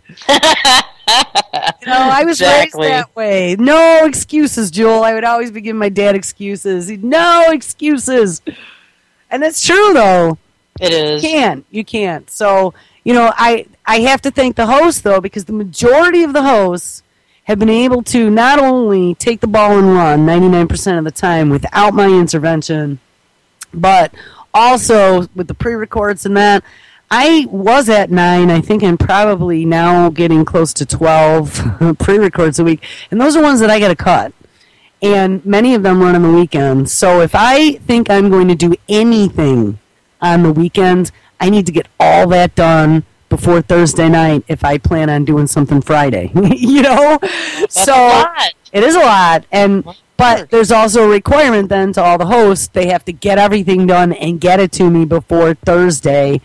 I was Exactly. raised that way. No excuses, Jewel. I would always be giving my dad excuses. No excuses. And that's true, though. It is. You can't. So, I have to thank the hosts, though, because the majority of the hosts have been able to not only take the ball and run 99% of the time without my intervention, but also with the pre-records and that. I was at 9. I think I'm probably now getting close to 12 pre-records a week. And those are ones that I got to cut. And many of them run on the weekends. So if I think I'm going to do anything on the weekends, I need to get all that done before Thursday night if I plan on doing something Friday. That's So a lot. it is a lot. But there's also a requirement then to all the hosts. They have to get everything done and get it to me before Thursday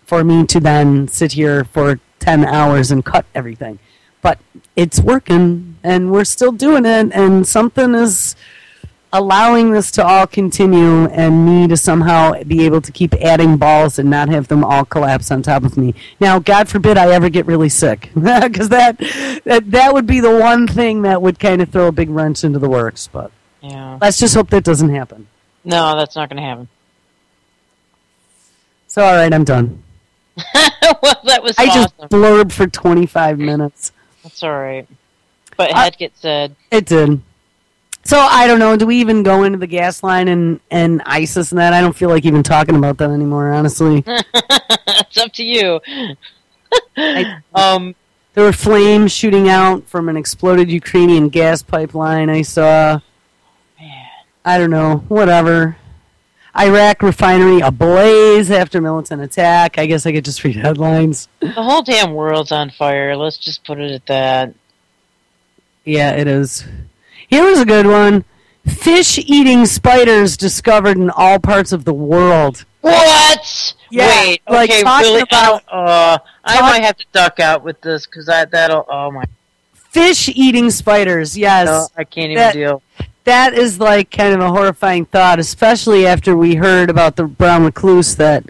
for me to then sit here for 10 hours and cut everything. But it's working, and we're still doing it, and something is allowing this to all continue and me to somehow be able to keep adding balls and not have them all collapse on top of me. Now, God forbid I ever get really sick, because that would be the one thing that would kind of throw a big wrench into the works. But Yeah. let's just hope that doesn't happen. No, that's not going to happen. So, all right, I'm done. Well, that was I awesome. just blurbed for 25 minutes. That's all right. But it had to get said. It did. So, I don't know. Do we even go into the gas line and ISIS and that? I don't feel like even talking about that anymore, honestly. It's up to you. There were flames shooting out from an exploded Ukrainian gas pipeline I saw. Man. I don't know. Whatever. Iraq refinery ablaze after militant attack. I guess I could just read headlines. The whole damn world's on fire. Let's just put it at that. Yeah, it is. Here was a good one. Fish-eating spiders discovered in all parts of the world. What? Yeah, Wait. like Okay. talking Really? about- I might have to duck out with this because that'll. Oh my. Fish-eating spiders, yes. No, I can't even That- deal. That is like kind of a horrifying thought, especially after we heard about the brown recluse that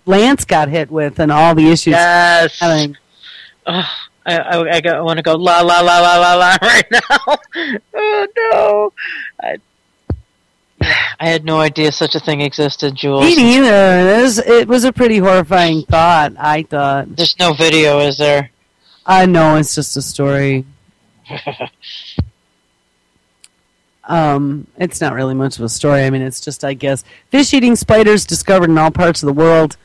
Lance got hit with and all the issues. Yes. having. Oh, I want to go la la la la la la right now. Oh no. I had no idea such a thing existed, Jules. Me neither. It was a pretty horrifying thought, I thought. There's no video, is there? No, it's just a story. It's not really much of a story. I mean, it's just, I guess, fish-eating spiders discovered in all parts of the world.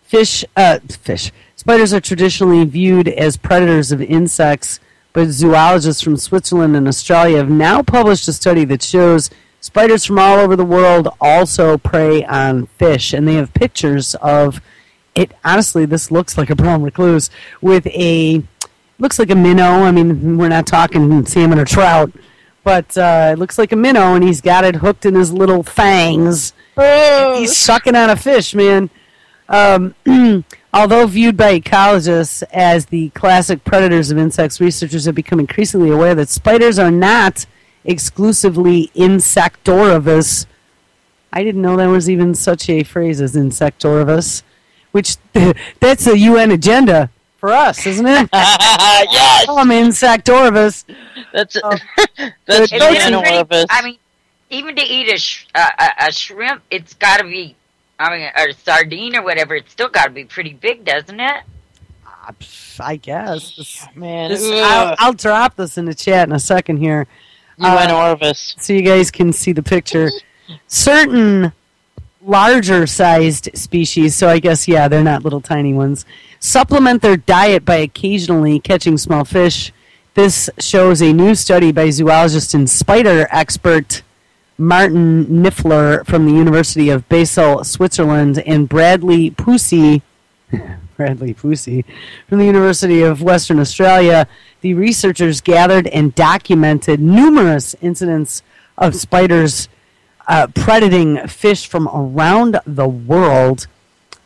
Spiders are traditionally viewed as predators of insects, but zoologists from Switzerland and Australia have now published a study that shows spiders from all over the world also prey on fish, and they have pictures of it. Honestly, this looks like a brown recluse with looks like a minnow. I mean, we're not talking salmon or trout, but it looks like a minnow, and he's got it hooked in his little fangs. He's sucking on a fish, man. Although viewed by ecologists as the classic predators of insects, researchers have become increasingly aware that spiders are not exclusively insectivorous. I didn't know there was even such a phrase as insectivorous, which that's a UN agenda for us, isn't it? Yes! I'm insectivorous. That's It's uninormous. pretty, I mean, even to eat a shrimp, it's got to be, or a sardine or whatever, it's still got to be pretty big, doesn't it? I guess. Man, I'll drop this in the chat in a second here. uninormous. So you guys can see the picture. Certain larger sized species, so I guess, yeah, they're not little tiny ones, supplement their diet by occasionally catching small fish. This shows a new study by zoologist and spider expert Martin Niffler from the University of Basel, Switzerland, and Bradley Pusey from the University of Western Australia. The researchers gathered and documented numerous incidents of spiders predating fish from around the world.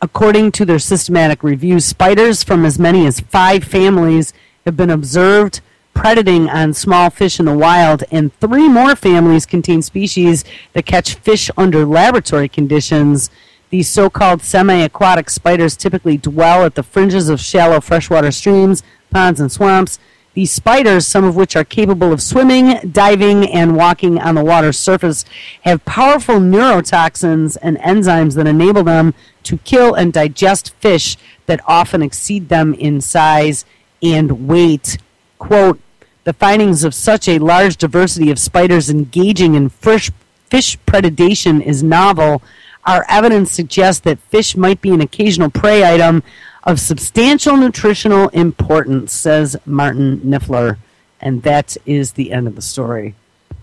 According to their systematic review, spiders from as many as 5 families have been observed predating on small fish in the wild, and 3 more families contain species that catch fish under laboratory conditions. These so-called semi-aquatic spiders typically dwell at the fringes of shallow freshwater streams, ponds, and swamps. These spiders, some of which are capable of swimming, diving, and walking on the water's surface, have powerful neurotoxins and enzymes that enable them to kill and digest fish that often exceed them in size and weight. Quote, the findings of such a large diversity of spiders engaging in fish predation is novel. Our evidence suggests that fish might be an occasional prey item of substantial nutritional importance, says Martin Niffler. And that is the end of the story.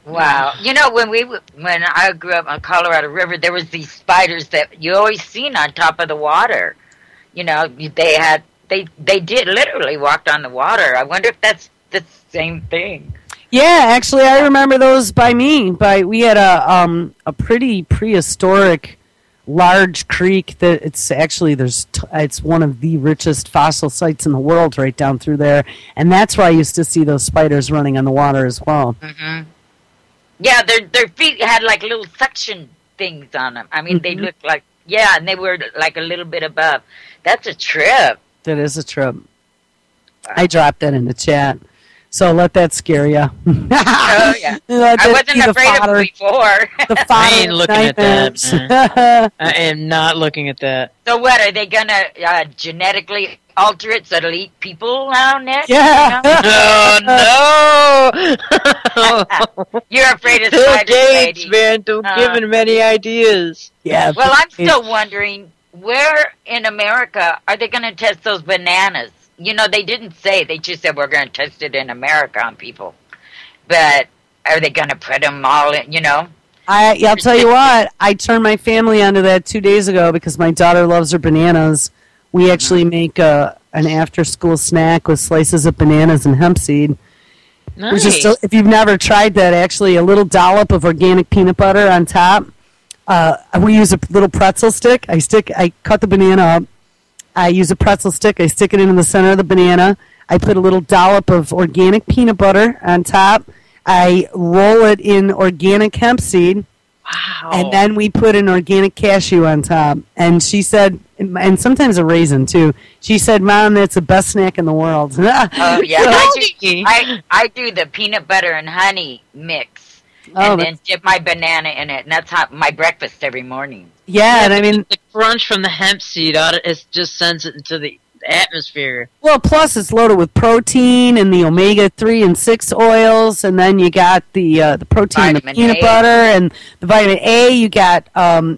Wow. You know, when I grew up on Colorado River, there was these spiders that you always seen on top of the water. You know, they did literally walked on the water. I wonder if that's the same thing. Yeah, actually, I remember those by me. We had a pretty prehistoric large creek that it's one of the richest fossil sites in the world right down through there, and that's where I used to see those spiders running on the water as well. Mm-hmm. Yeah, their feet had like little suction things on them. I mean, they looked like, and they were like a little bit above. That's a trip. That is a trip. I dropped that in the chat. So let that scare you. Oh, yeah. I wasn't afraid of it before. I ain't looking at that, man. I am not looking at that. So what, are they going to genetically alter it so it'll eat people now next? Yeah. No. You're afraid of Bill spiders, Gates, lady. man. Don't give him any ideas. Yeah. Well, I'm still wondering, where in America are they going to test those bananas? You know, they didn't say. They just said, we're going to test it in America on people. But are they going to put them all in, you know? I'll tell you what. I turned my family onto that 2 days ago because my daughter loves her bananas. We actually make an after-school snack with slices of bananas and hemp seed. Nice. If you've never tried that, actually, a little dollop of organic peanut butter on top. We use a little pretzel stick. I cut the banana up. I use a pretzel stick. I stick it into the center of the banana. I put a little dollop of organic peanut butter on top. I roll it in organic hemp seed. Wow. And then we put an organic cashew on top. And she said, and sometimes a raisin too. She said, Mom, that's the best snack in the world. Oh, yeah. I do the peanut butter and honey mix. and then dip my banana in it, and that's my breakfast every morning. Yeah, and I mean the crunch from the hemp seed, it just sends it into the atmosphere. Well, plus it's loaded with protein and the omega-3 and 6 oils, and then you got the protein in the peanut butter and the vitamin A. You got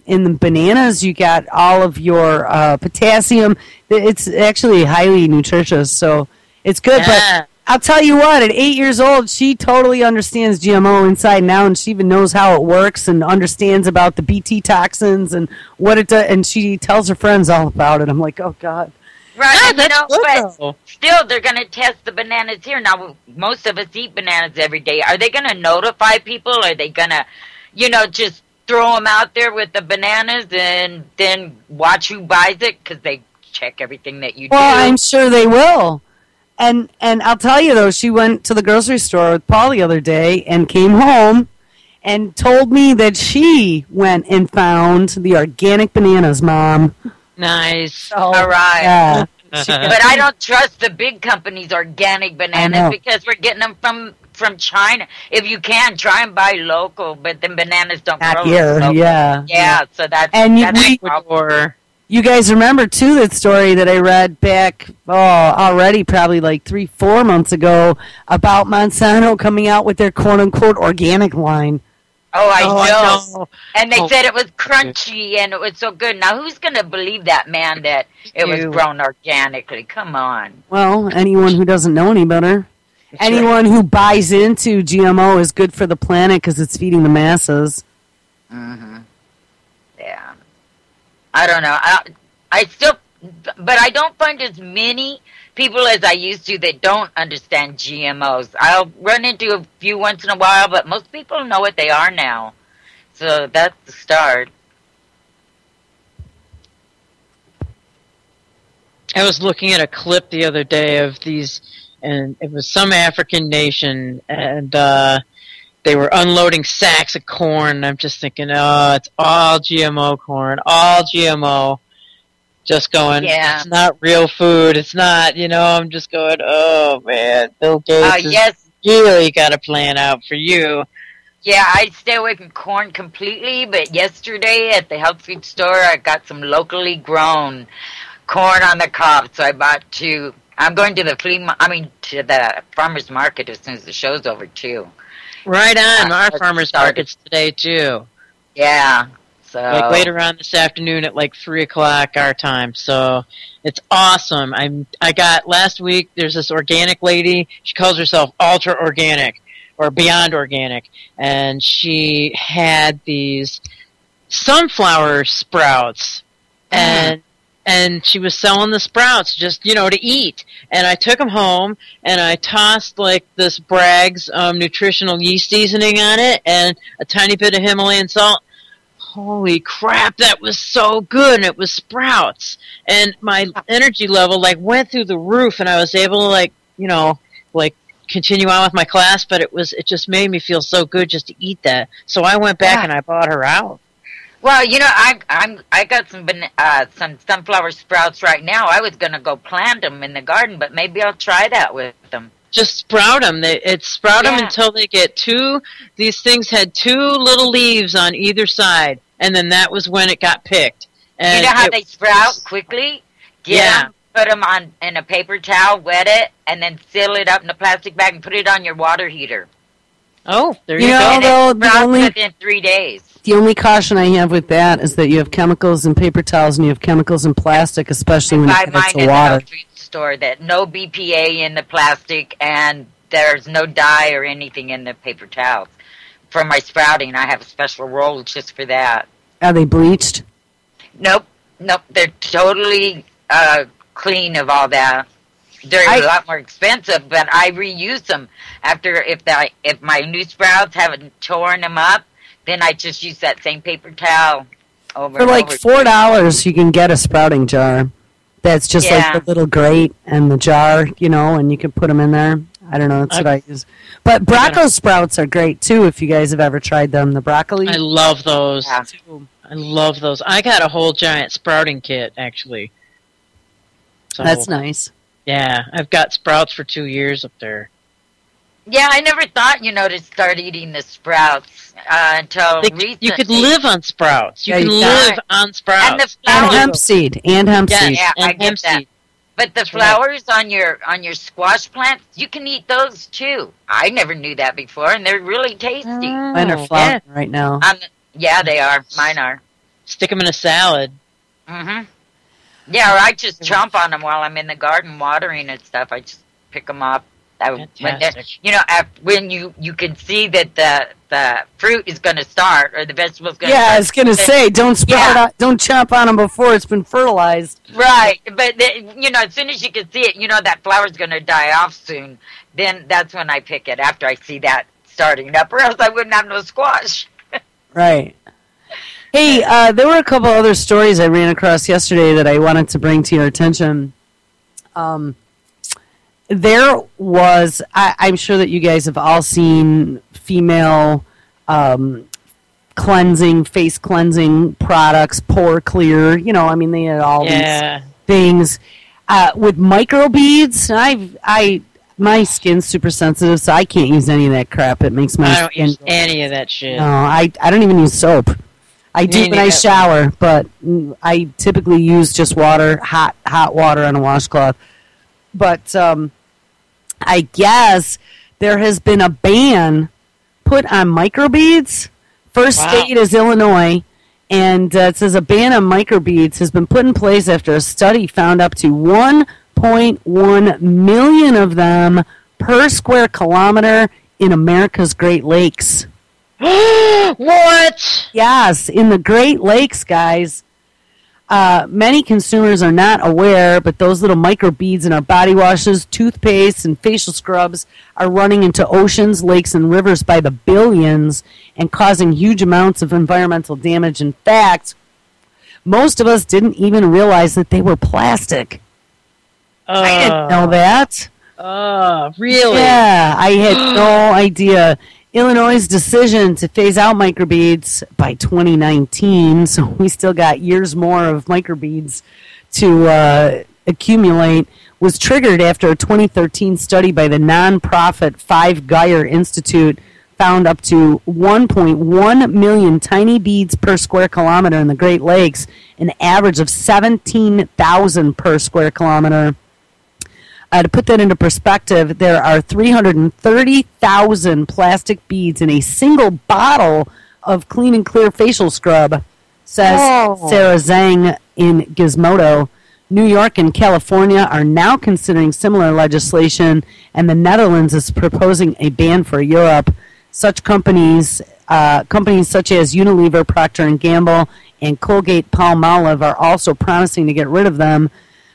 in the bananas, you got all of your potassium. It's actually highly nutritious, so it's good. Yeah. But I'll tell you what, at 8 years old, she totally understands GMO inside and out, and she even knows how it works and understands about the BT toxins and what it does, and she tells her friends all about it. I'm like, oh, God. Right, but still, they're going to test the bananas here. Now, most of us eat bananas every day. Are they going to notify people? Are they going to, just throw them out there with the bananas and then watch who buys it? Because they check everything that you do. Well, I'm sure they will. And I'll tell you, though, she went to the grocery store with Paul the other day and came home and told me that she went and found the organic bananas, Mom. Nice. All right. Yeah. But I don't trust the big companies' organic bananas because we're getting them from China. If you can, try and buy local, but then bananas don't grow here. Local. Yeah, so that's you guys remember, too, that story that I read back, already probably like 3-4 months ago about Monsanto coming out with their quote-unquote organic line. Oh, I know. And they said it was crunchy and it was so good. Now, who's going to believe that, man, that it was grown organically? Come on. Well, anyone who doesn't know any better. Anyone who buys into GMO is good for the planet because it's feeding the masses. Mm-hmm. Yeah. I don't know. But I don't find as many people as I used to that don't understand GMOs. I'll run into a few once in a while, but most people know what they are now. So that's the start. I was looking at a clip the other day of these, and it was some African nation, and they were unloading sacks of corn. And I'm just thinking, it's all GMO corn, all GMO. Just going, it's not real food. It's not, I'm just going, oh, man, Bill Gates has really got a plan out for you. Yeah, I stay away from corn completely, but yesterday at the health food store, I got some locally grown corn on the cob, so I bought 2. I'm going to the to the farmer's market as soon as the show's over, too. Right on. Our farmer's market's today, too. Yeah. So. Like later on this afternoon at like 3 o'clock our time. So it's awesome. I got last week, there's this organic lady. She calls herself Ultra Organic or Beyond Organic. And she had these sunflower sprouts. And she was selling the sprouts just, to eat. And I took them home and I tossed like this Bragg's nutritional yeast seasoning on it and a tiny bit of Himalayan salt. Holy crap, that was so good, and it was sprouts. And my energy level, went through the roof, and I was able to, continue on with my class, but it just made me feel so good just to eat that. So I went back and I bought her out. Well, I got some sunflower sprouts right now. I was going to go plant them in the garden, but maybe I'll try that with them. Just sprout them. Sprout them until they get 2. These things had 2 little leaves on either side, and then that was when it got picked. And you know how they sprout quickly? Put them in a paper towel, wet it, and then seal it up in a plastic bag and put it on your water heater. Oh, there you go. And it sprouts within 3 days. The only caution I have with that is that you have chemicals in paper towels and you have chemicals in plastic, especially when it gets to water. Store that no BPA in the plastic and there's no dye or anything in the paper towels. For my sprouting, I have a special roll just for that. Are they bleached? Nope. They're totally clean of all that. They're a lot more expensive, but I reuse them after if my new sprouts haven't torn them up, then I just use that same paper towel over. For like $4, you can get a sprouting jar. That's just like the little grate and the jar, and you can put them in there. I don't know. That's what I use. But broccoli sprouts are great, too, if you guys have ever tried them. The broccoli. I love those. Yeah. I love those. I got a whole giant sprouting kit, actually. So, that's nice. Yeah. I've got sprouts for 2 years up there. Yeah, I never thought, to start eating the sprouts until recently. You could live on sprouts. You Yeah, can you live on sprouts. And the And flowers. hemp seed. And hemp Yes, seed. Yeah, I and get hemp that. seed. But the That's flowers on your squash plants, you can eat those too. I never knew that before, and they're really tasty. Mine are flowering right now. Yeah, they are. Mine are. Stick them in a salad. Mm-hmm. Yeah, or I just chomp on them while I'm in the garden watering and stuff. I just pick them up. Fantastic. When you can see that the fruit is going to start or the vegetable's going to Yeah, start. I was going to say, don't don't chomp on them before it's been fertilized. Right, but as soon as you can see it, that flower's going to die off soon. Then that's when I pick it, after I see that starting up, or else I wouldn't have no squash. Right. Hey, there were a couple other stories I ran across yesterday that I wanted to bring to your attention. There was, I'm sure that you guys have all seen female face cleansing products, Pore Clear. They had all these things with microbeads. My skin's super sensitive, so I can't use any of that crap. It makes my I don't skin. use any of that shit. No, I don't even use soap. I do when I shower, but I typically use just water, hot water on a washcloth. But I guess there has been a ban put on microbeads. First state is Illinois, and it says a ban on microbeads has been put in place after a study found up to 1.1 million of them per square kilometer in America's Great Lakes. What? Yes, in the Great Lakes, guys. Many consumers are not aware, but those little microbeads in our body washes, toothpaste, and facial scrubs are running into oceans, lakes, and rivers by the billions and causing huge amounts of environmental damage. In fact, most of us didn't even realize that they were plastic. I didn't know that. Really? Yeah, I had no idea. Illinois' decision to phase out microbeads by 2019, so we still got years more of microbeads to accumulate, was triggered after a 2013 study by the nonprofit Five Geyer Institute found up to 1.1 million tiny beads per square kilometer in the Great Lakes, an average of 17,000 per square kilometer. To put that into perspective, there are 330,000 plastic beads in a single bottle of clean and clear facial scrub, says Sarah Zhang in Gizmodo. New York and California are now considering similar legislation, and the Netherlands is proposing a ban for Europe. Such companies such as Unilever, Procter & Gamble, and Colgate-Palmolive are also promising to get rid of them.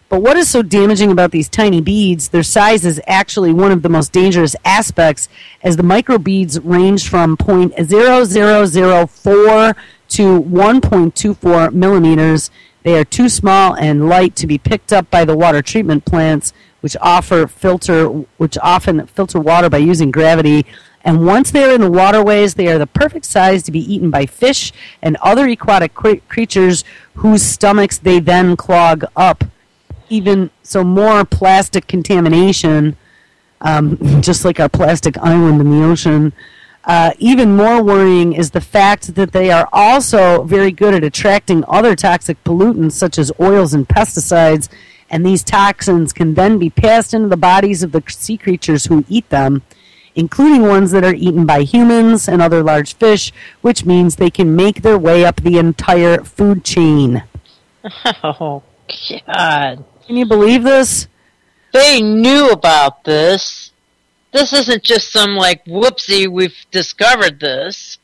But what is so damaging about these tiny beads? Their size is actually one of the most dangerous aspects, as the microbeads range from 0.0004 to 1.24 millimeters. They are too small and light to be picked up by the water treatment plants, which often filter water by using gravity. And once they are in the waterways, they are the perfect size to be eaten by fish and other aquatic creatures whose stomachs they then clog up. Even so, more plastic contamination, just like our plastic island in the ocean. Even more worrying is the fact that they are also very good at attracting other toxic pollutants such as oils and pesticides, and these toxins can then be passed into the bodies of the sea creatures who eat them, including ones that are eaten by humans and other large fish, which means they can make their way up the entire food chain. Oh, God. Can you believe this? They knew about this. This isn't just some, whoopsie, we've discovered this.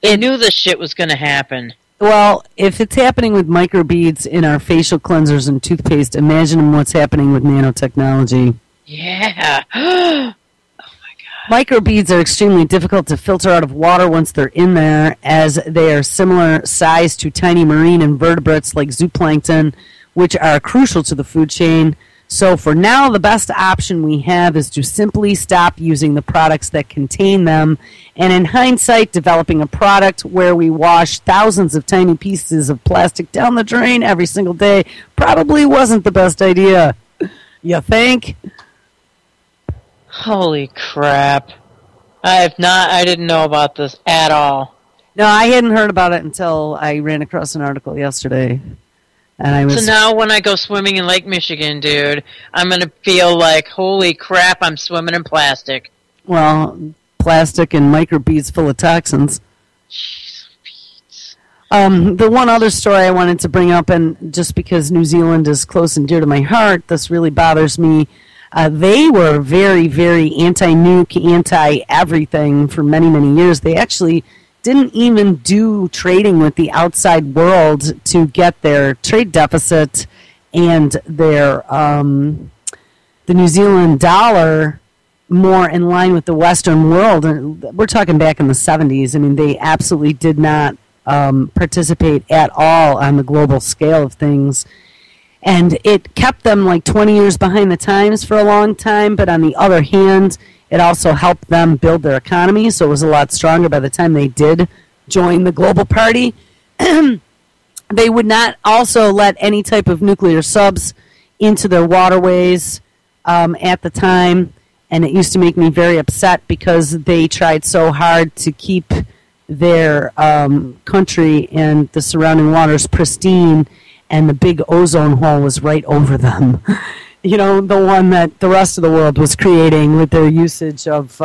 They knew this shit was going to happen. Well, if it's happening with microbeads in our facial cleansers and toothpaste, imagine what's happening with nanotechnology. Yeah. Microbeads are extremely difficult to filter out of water once they're in there, as they are similar size to tiny marine invertebrates like zooplankton, which are crucial to the food chain. So for now, the best option we have is to simply stop using the products that contain them. And in hindsight, developing a product where we wash thousands of tiny pieces of plastic down the drain every single day probably wasn't the best idea. You think? Holy crap. I didn't know about this at all. No, I hadn't heard about it until I ran across an article yesterday. And I was... So now when I go swimming in Lake Michigan, dude, I'm going to feel like, holy crap, I'm swimming in plastic. Well, plastic and microbeads full of toxins. Jeez, beads. The one other story I wanted to bring up, and just because New Zealand is close and dear to my heart, this really bothers me. They were very, very anti-nuke, anti-everything for many, many years. They actually didn't even do trading with the outside world to get their trade deficit and their the New Zealand dollar more in line with the Western world. And we're talking back in the 70s. I mean, they absolutely did not participate at all on the global scale of things. And it kept them like 20 years behind the times for a long time, but on the other hand, it also helped them build their economy, so it was a lot stronger by the time they did join the global party. They would not also let any type of nuclear subs into their waterways at the time, and it used to make me very upset because they tried so hard to keep their country and the surrounding waters pristine, and the big ozone hole was right over them. You know, the one that the rest of the world was creating with their usage of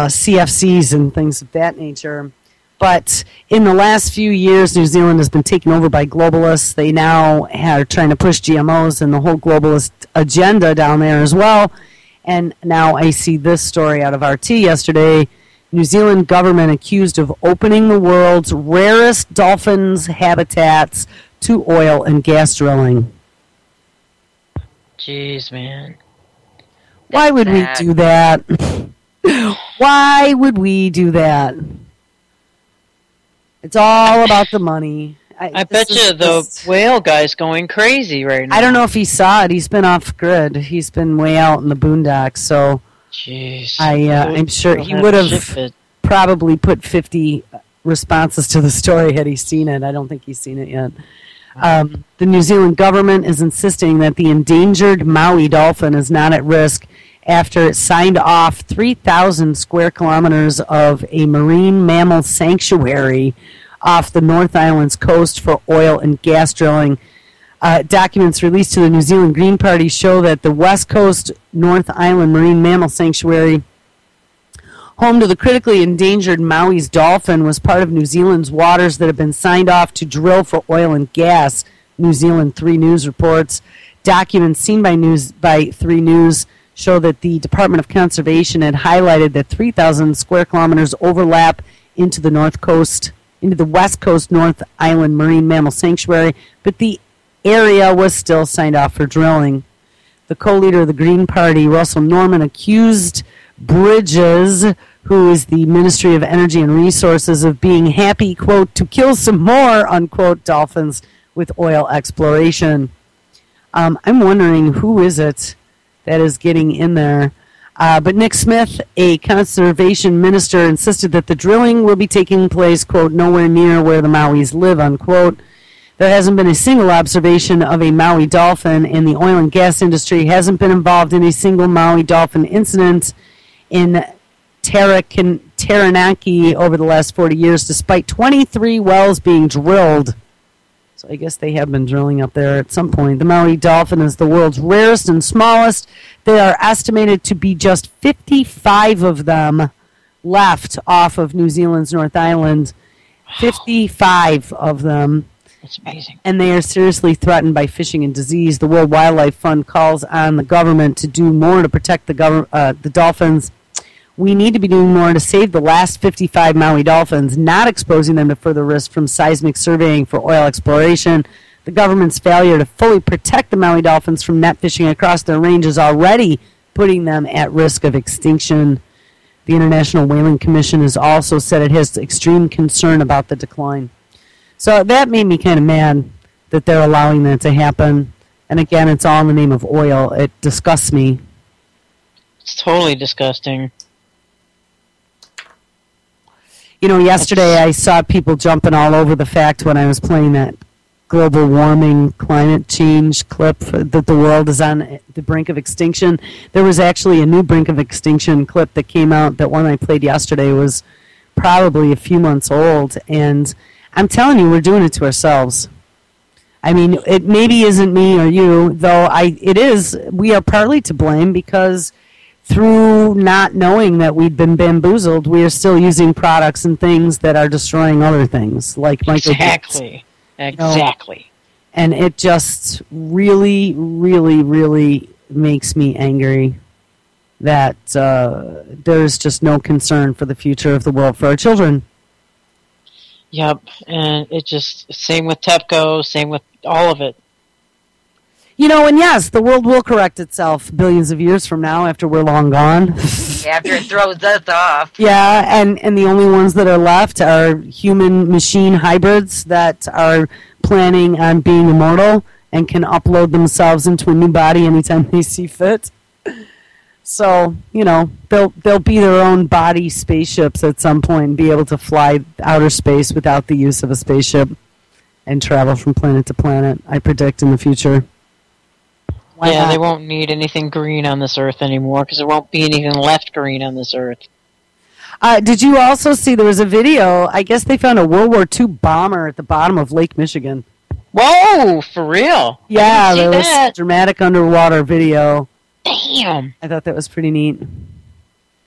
CFCs and things of that nature. But in the last few years, New Zealand has been taken over by globalists. They now are trying to push GMOs and the whole globalist agenda down there as well. And now I see this story out of RT yesterday. New Zealand government accused of opening the world's rarest dolphins habitats to oil and gas drilling. Jeez, man. Why would we do that? Why would we do that? It's all about the money. I bet you the whale guy's going crazy right now. I don't know if he saw it. He's been off grid. He's been way out in the boondocks, so... Jeez. I'm sure he would have probably put 50 responses to the story had he seen it. I don't think he's seen it yet. The New Zealand government is insisting that the endangered Maui dolphin is not at risk after it signed off 3,000 square kilometers of a marine mammal sanctuary off the North Island's coast for oil and gas drilling. Documents released to the New Zealand Green Party show that the West Coast North Island Marine Mammal Sanctuary, home to the critically endangered Maui's dolphin, was part of New Zealand's waters that have been signed off to drill for oil and gas, New Zealand 3 News reports. Documents seen by 3 News show that the Department of Conservation had highlighted that 3,000 square kilometers overlap into the West Coast North Island Marine Mammal Sanctuary, but the area was still signed off for drilling. The co-leader of the Green Party, Russell Norman, accused Bridges, who is the Ministry of Energy and Resources, of being happy, quote, to kill some more, unquote, dolphins with oil exploration. I'm wondering who is it that is getting in there. But Nick Smith, a conservation minister, insisted that the drilling will be taking place, quote, nowhere near where the Mauis live, unquote. There hasn't been a single observation of a Maui dolphin, and the oil and gas industry hasn't been involved in a single Maui dolphin incident in Taranaki over the last 40 years, despite 23 wells being drilled. So I guess they have been drilling up there at some point. The Maui dolphin is the world's rarest and smallest. There are estimated to be just 55 of them left off of New Zealand's North Island. 55 of them. That's amazing. And they are seriously threatened by fishing and disease. The World Wildlife Fund calls on the government to do more to protect the dolphins. We need to be doing more to save the last 55 Maui dolphins, not exposing them to further risk from seismic surveying for oil exploration. The government's failure to fully protect the Maui dolphins from net fishing across their range is already putting them at risk of extinction. The International Whaling Commission has also said it has extreme concern about the decline. So that made me kind of mad that they're allowing that to happen. And again, it's all in the name of oil. It disgusts me. It's totally disgusting. You know, yesterday I saw people jumping all over the fact when I was playing that global warming, climate change clip that the world is on the brink of extinction. There was actually a new brink of extinction clip that came out. That one I played yesterday was probably a few months old, and I'm telling you, we're doing it to ourselves. I mean, it maybe isn't me or you, though it is. We are partly to blame because through not knowing that we've been bamboozled, we are still using products and things that are destroying other things, like Exactly. Exactly. And it just really, really, really makes me angry that there's just no concern for the future of the world for our children. Yep, and it just, same with TEPCO, same with all of it. And yes, the world will correct itself billions of years from now after we're long gone. After it throws us off. Yeah, and the only ones that are left are human-machine hybrids that are planning on being immortal and can upload themselves into a new body anytime they see fit. So, they'll be their own body spaceships at some point and be able to fly outer space without the use of a spaceship and travel from planet to planet, I predict, in the future. Why not? They won't need anything green on this Earth anymore because there won't be anything left green on this Earth. Did you also see there was a video, I guess they found a World War II bomber at the bottom of Lake Michigan. Whoa, for real? Yeah, there was a dramatic underwater video. Damn. I thought that was pretty neat.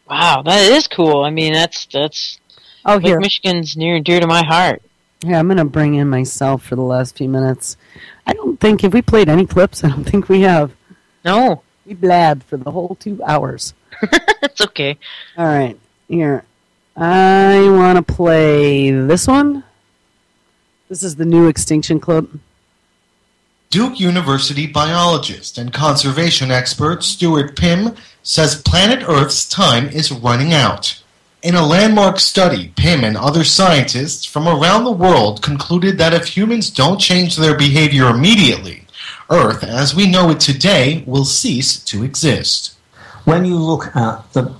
Wow, that is cool. I mean, that's Lake Michigan's near and dear to my heart. Yeah, I'm going to bring in myself for the last few minutes. I don't think, if we played any clips, I don't think we have. No. We blabbed for the whole 2 hours. It's okay. All right, here. I want to play this one. This is the new extinction clip. Duke University biologist and conservation expert Stuart Pym says planet Earth's time is running out. In a landmark study, Pym and other scientists from around the world concluded that if humans don't change their behavior immediately, Earth, as we know it today, will cease to exist. When you look at the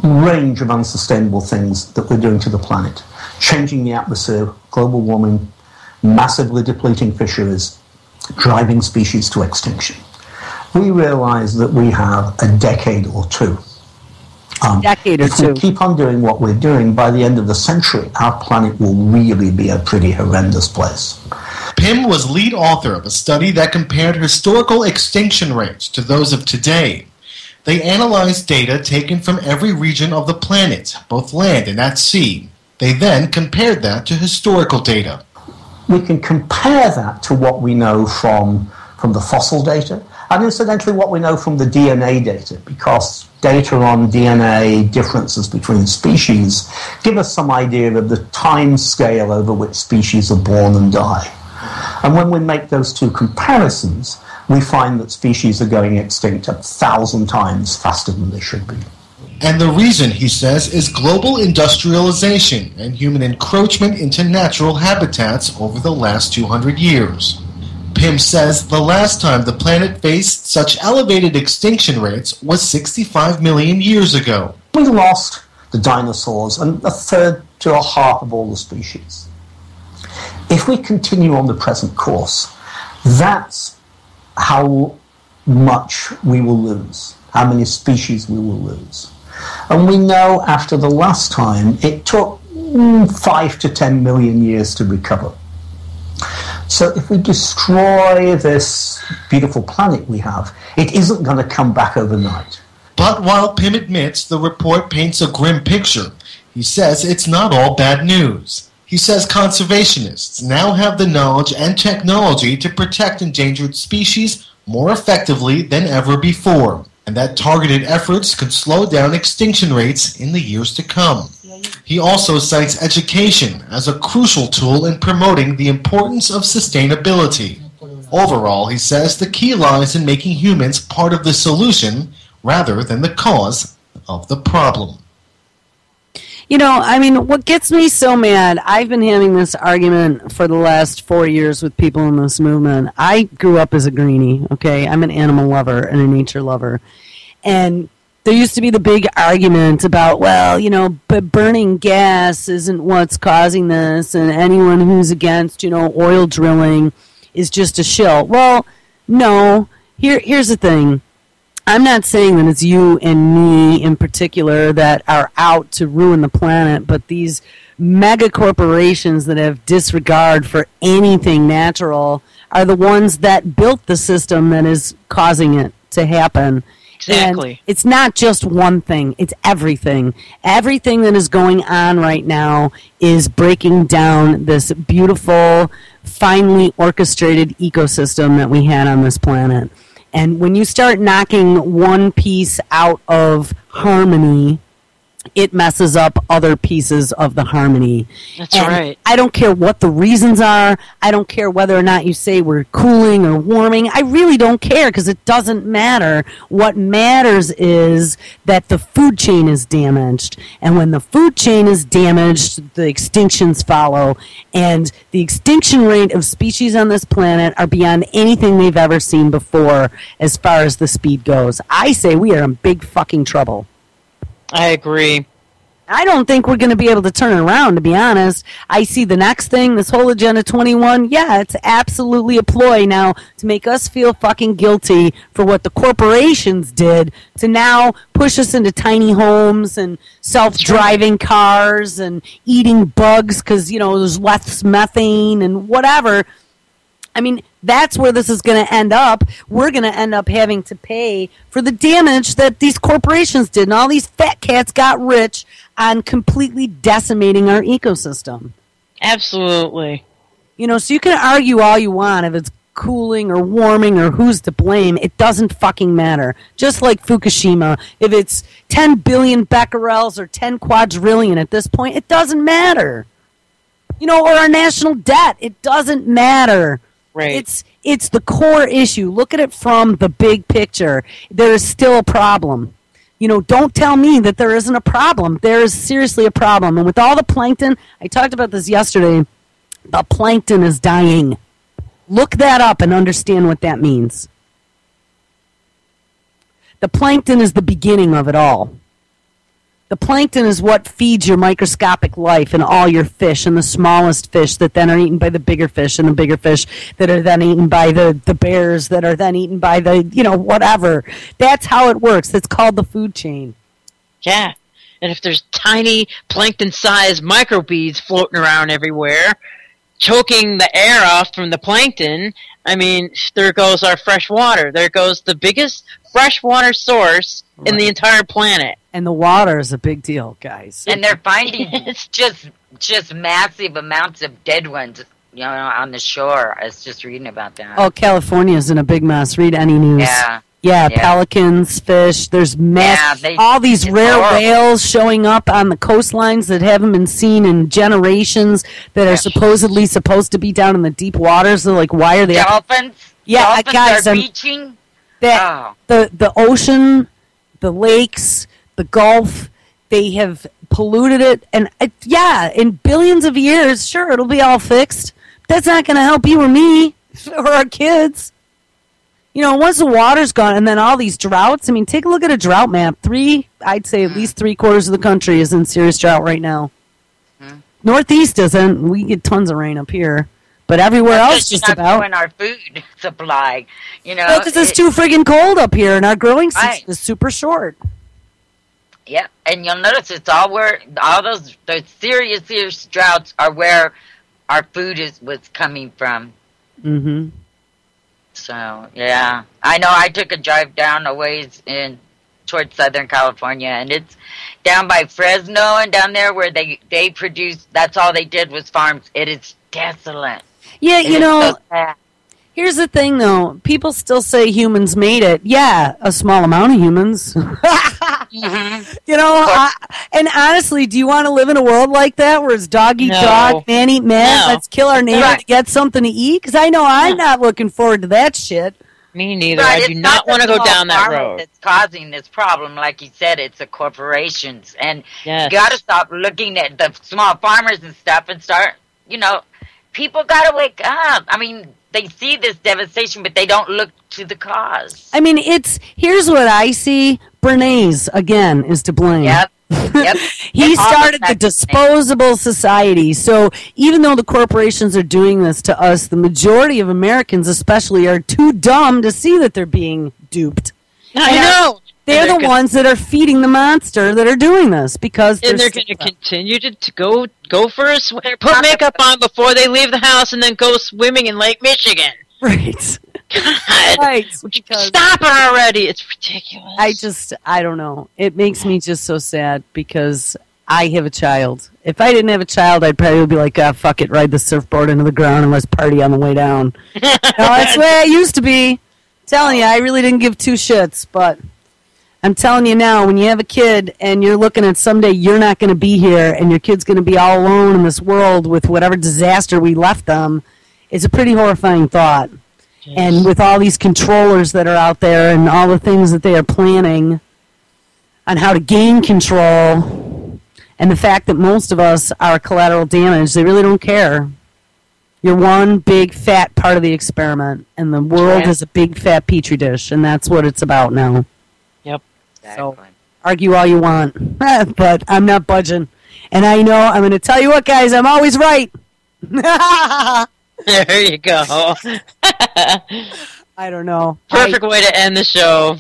range of unsustainable things that we're doing to the planet, changing the atmosphere, global warming, massively depleting fisheries, driving species to extinction, we realize that we have a decade or two. If we keep on doing what we're doing, by the end of the century, our planet will really be a pretty horrendous place. Pym was lead author of a study that compared historical extinction rates to those of today. They analyzed data taken from every region of the planet, both land and at sea. They then compared that to historical data. We can compare that to what we know from the fossil data, and incidentally what we know from the DNA data, because data on DNA differences between species give us some idea of the time scale over which species are born and die. And when we make those two comparisons, we find that species are going extinct 1,000 times faster than they should be. And the reason, he says, is global industrialization and human encroachment into natural habitats over the last 200 years. Pym says the last time the planet faced such elevated extinction rates was 65 million years ago. We lost the dinosaurs and a third to a half of all the species. If we continue on the present course, that's how much we will lose, how many species we will lose. And we know after the last time it took 5 to 10 million years to recover. So if we destroy this beautiful planet we have, it isn't going to come back overnight. But while Pym admits the report paints a grim picture, he says it's not all bad news. He says conservationists now have the knowledge and technology to protect endangered species more effectively than ever before, and that targeted efforts could slow down extinction rates in the years to come. He also cites education as a crucial tool in promoting the importance of sustainability. Overall, he says the key lies in making humans part of the solution rather than the cause of the problem. You know, I mean, what gets me so mad, I've been having this argument for the last 4 years with people in this movement. I grew up as a greenie, okay? I'm an animal lover and a nature lover. And there used to be the big argument about, well, you know, but burning gas isn't what's causing this, and anyone who's against, you know, oil drilling is just a shill. Well, no. Here's the thing. I'm not saying that it's you and me in particular that are out to ruin the planet, but these mega corporations that have disregard for anything natural are the ones that built the system that is causing it to happen. Exactly. And it's not just one thing, it's everything. Everything that is going on right now is breaking down this beautiful, finely orchestrated ecosystem that we had on this planet. And when you start knocking one piece out of harmony, it messes up other pieces of the harmony. That's right. I don't care what the reasons are. I don't care whether or not you say we're cooling or warming. I really don't care because it doesn't matter. What matters is that the food chain is damaged. And when the food chain is damaged, the extinctions follow. And the extinction rate of species on this planet are beyond anything they've ever seen before as far as the speed goes. I say we are in big fucking trouble. I agree. I don't think we're going to be able to turn it around, to be honest. I see the next thing, this whole Agenda 21, yeah, it's absolutely a ploy now to make us feel fucking guilty for what the corporations did to now push us into tiny homes and self-driving cars and eating bugs because, there's less methane and whatever. I mean, that's where this is going to end up. We're going to end up having to pay for the damage that these corporations did. And all these fat cats got rich on completely decimating our ecosystem. Absolutely. So you can argue all you want if it's cooling or warming or who's to blame. It doesn't fucking matter. Just like Fukushima. If it's 10 billion becquerels or 10 quadrillion at this point, it doesn't matter. Or our national debt. It doesn't matter. Right. It's the core issue. Look at it from the big picture. There is still a problem. Don't tell me that there isn't a problem. There is seriously a problem. And with all the plankton, I talked about this yesterday, the plankton is dying. Look that up and understand what that means. The plankton is the beginning of it all. The plankton is what feeds your microscopic life and all your fish and the smallest fish that then are eaten by the bigger fish and the bigger fish that are then eaten by the bears that are then eaten by the, whatever. That's how it works. That's called the food chain. Yeah. And if there's tiny plankton-sized microbeads floating around everywhere, choking the air off from the plankton, there goes our fresh water. There goes the biggest freshwater source in the entire planet. And the water is a big deal, guys. And they're finding just massive amounts of dead ones, on the shore. I was just reading about that. Oh, California's in a big mess. Read any news. Yeah, pelicans, fish. There's all these rare whales showing up on the coastlines that haven't been seen in generations that are supposedly supposed to be down in the deep waters. So, why are they... Dolphins? Yeah, Dolphins guys, are beaching? The ocean, the lakes, the Gulf, they have polluted it. And, in billions of years, sure, it'll be all fixed. That's not going to help you or me or our kids. Once the water's gone and then all these droughts, take a look at a drought map. I'd say at least 3/4 of the country is in serious drought right now. Northeast isn't. We get tons of rain up here. But everywhere else just about. Doing our food supply, because it's too friggin' cold up here and our growing season is super short. Yeah, and you'll notice it's all those serious droughts are where our food was coming from. Mm-hmm. So, yeah. I know I took a drive down a ways towards Southern California, and it's down by Fresno and down there where they produce, that's all they did was farms. It is desolate. Yeah, so here's the thing, though. People still say humans made it. Yeah, a small amount of humans. And honestly, do you want to live in a world like that where it's dog eat dog, man eat man? Let's kill our neighbor to get something to eat? Because I know I'm not looking forward to that shit. Me neither. I do not want to go down that road. It's causing this problem. Like you said, it's the corporations. And you got to stop looking at the small farmers and stuff and start, people got to wake up. They see this devastation, but they don't look to the cause. Here's what I see. Bernays, again, is to blame. Yep. Yep. He All started the that- disposable society. So even though the corporations are doing this to us, the majority of Americans especially are too dumb to see that they're being duped. I know. They're And the ones that are feeding the monster that are doing this because And they're sick going to of it. continue to go for a swim. Put makeup on before they leave the house and then go swimming in Lake Michigan. Right. God. Right. Would you Because stop it already? It's ridiculous. I don't know. It makes me just so sad because I have a child. If I didn't have a child, I'd probably be like, fuck it, ride the surfboard into the ground and let's party on the way down. That's the way I used to be. I'm telling you, I really didn't give two shits, but I'm telling you now, when you have a kid and you're looking at someday you're not going to be here and your kid's going to be all alone in this world with whatever disaster we left them, it's a pretty horrifying thought. Yes. And with all these controllers that are out there and all the things that they are planning on how to gain control, and the fact that most of us are collateral damage, they really don't care. You're one big fat part of the experiment, and the world is a big fat petri dish, and that's what it's about now. Yep. So, argue all you want, but I'm not budging. And I know, I'm going to tell you what, guys, I'm always right. There you go. I don't know. Perfect way to end the show.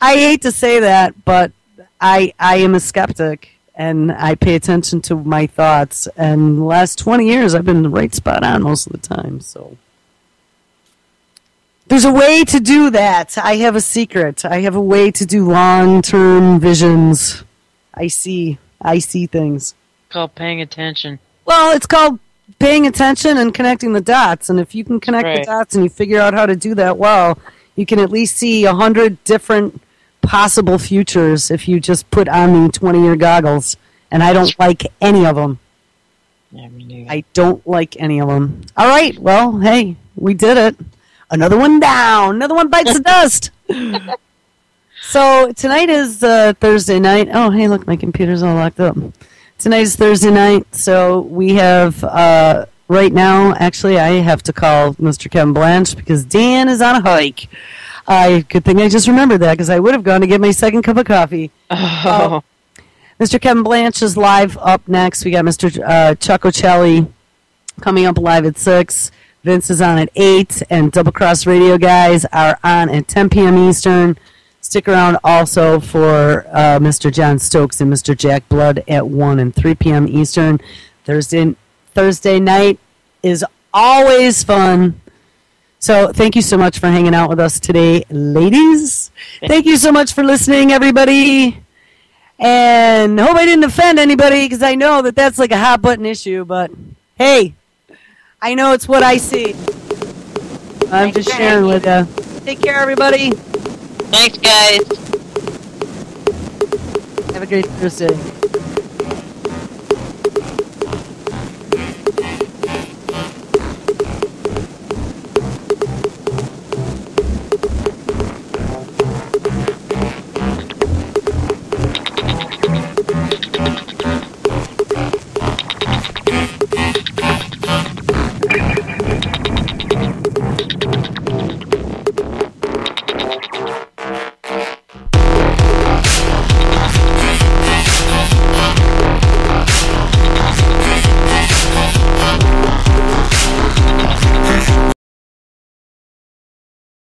I hate to say that, but I am a skeptic, and I pay attention to my thoughts. And the last 20 years, I've been right spot on most of the time. So there's a way to do that. I have a secret. I have a way to do long-term visions. I see things. It's called paying attention. Well, it's called paying attention and connecting the dots. And if you can connect the dots and you figure out how to do that well, you can at least see 100 different possible futures if you just put on the 20-year goggles. And I don't like any of them. Yeah, me neither. I don't like any of them. All right. Well, hey, we did it. Another one down. Another one bites the dust. So tonight is Thursday night. Oh, hey, look, my computer's all locked up. Tonight is Thursday night, so we have, right now, actually, I have to call Mr. Kevin Blanche because Dan is on a hike. Good thing I just remembered that because I would have gone to get my second cup of coffee. Oh. Mr. Kevin Blanche is live up next. We got Mr. Chuck Ocelli coming up live at 6. Vince is on at 8, and Double Cross Radio guys are on at 10 p.m. Eastern. Stick around also for Mr. John Stokes and Mr. Jack Blood at 1 and 3 p.m. Eastern. Thursday night is always fun. So thank you so much for hanging out with us today, ladies. Thank you so much for listening, everybody. And hope I didn't offend anybody because I know that that's like a hot button issue. But hey, I know it's what I see. I'm just sharing with you. Take care, everybody. Thanks, guys. Have a great Thursday.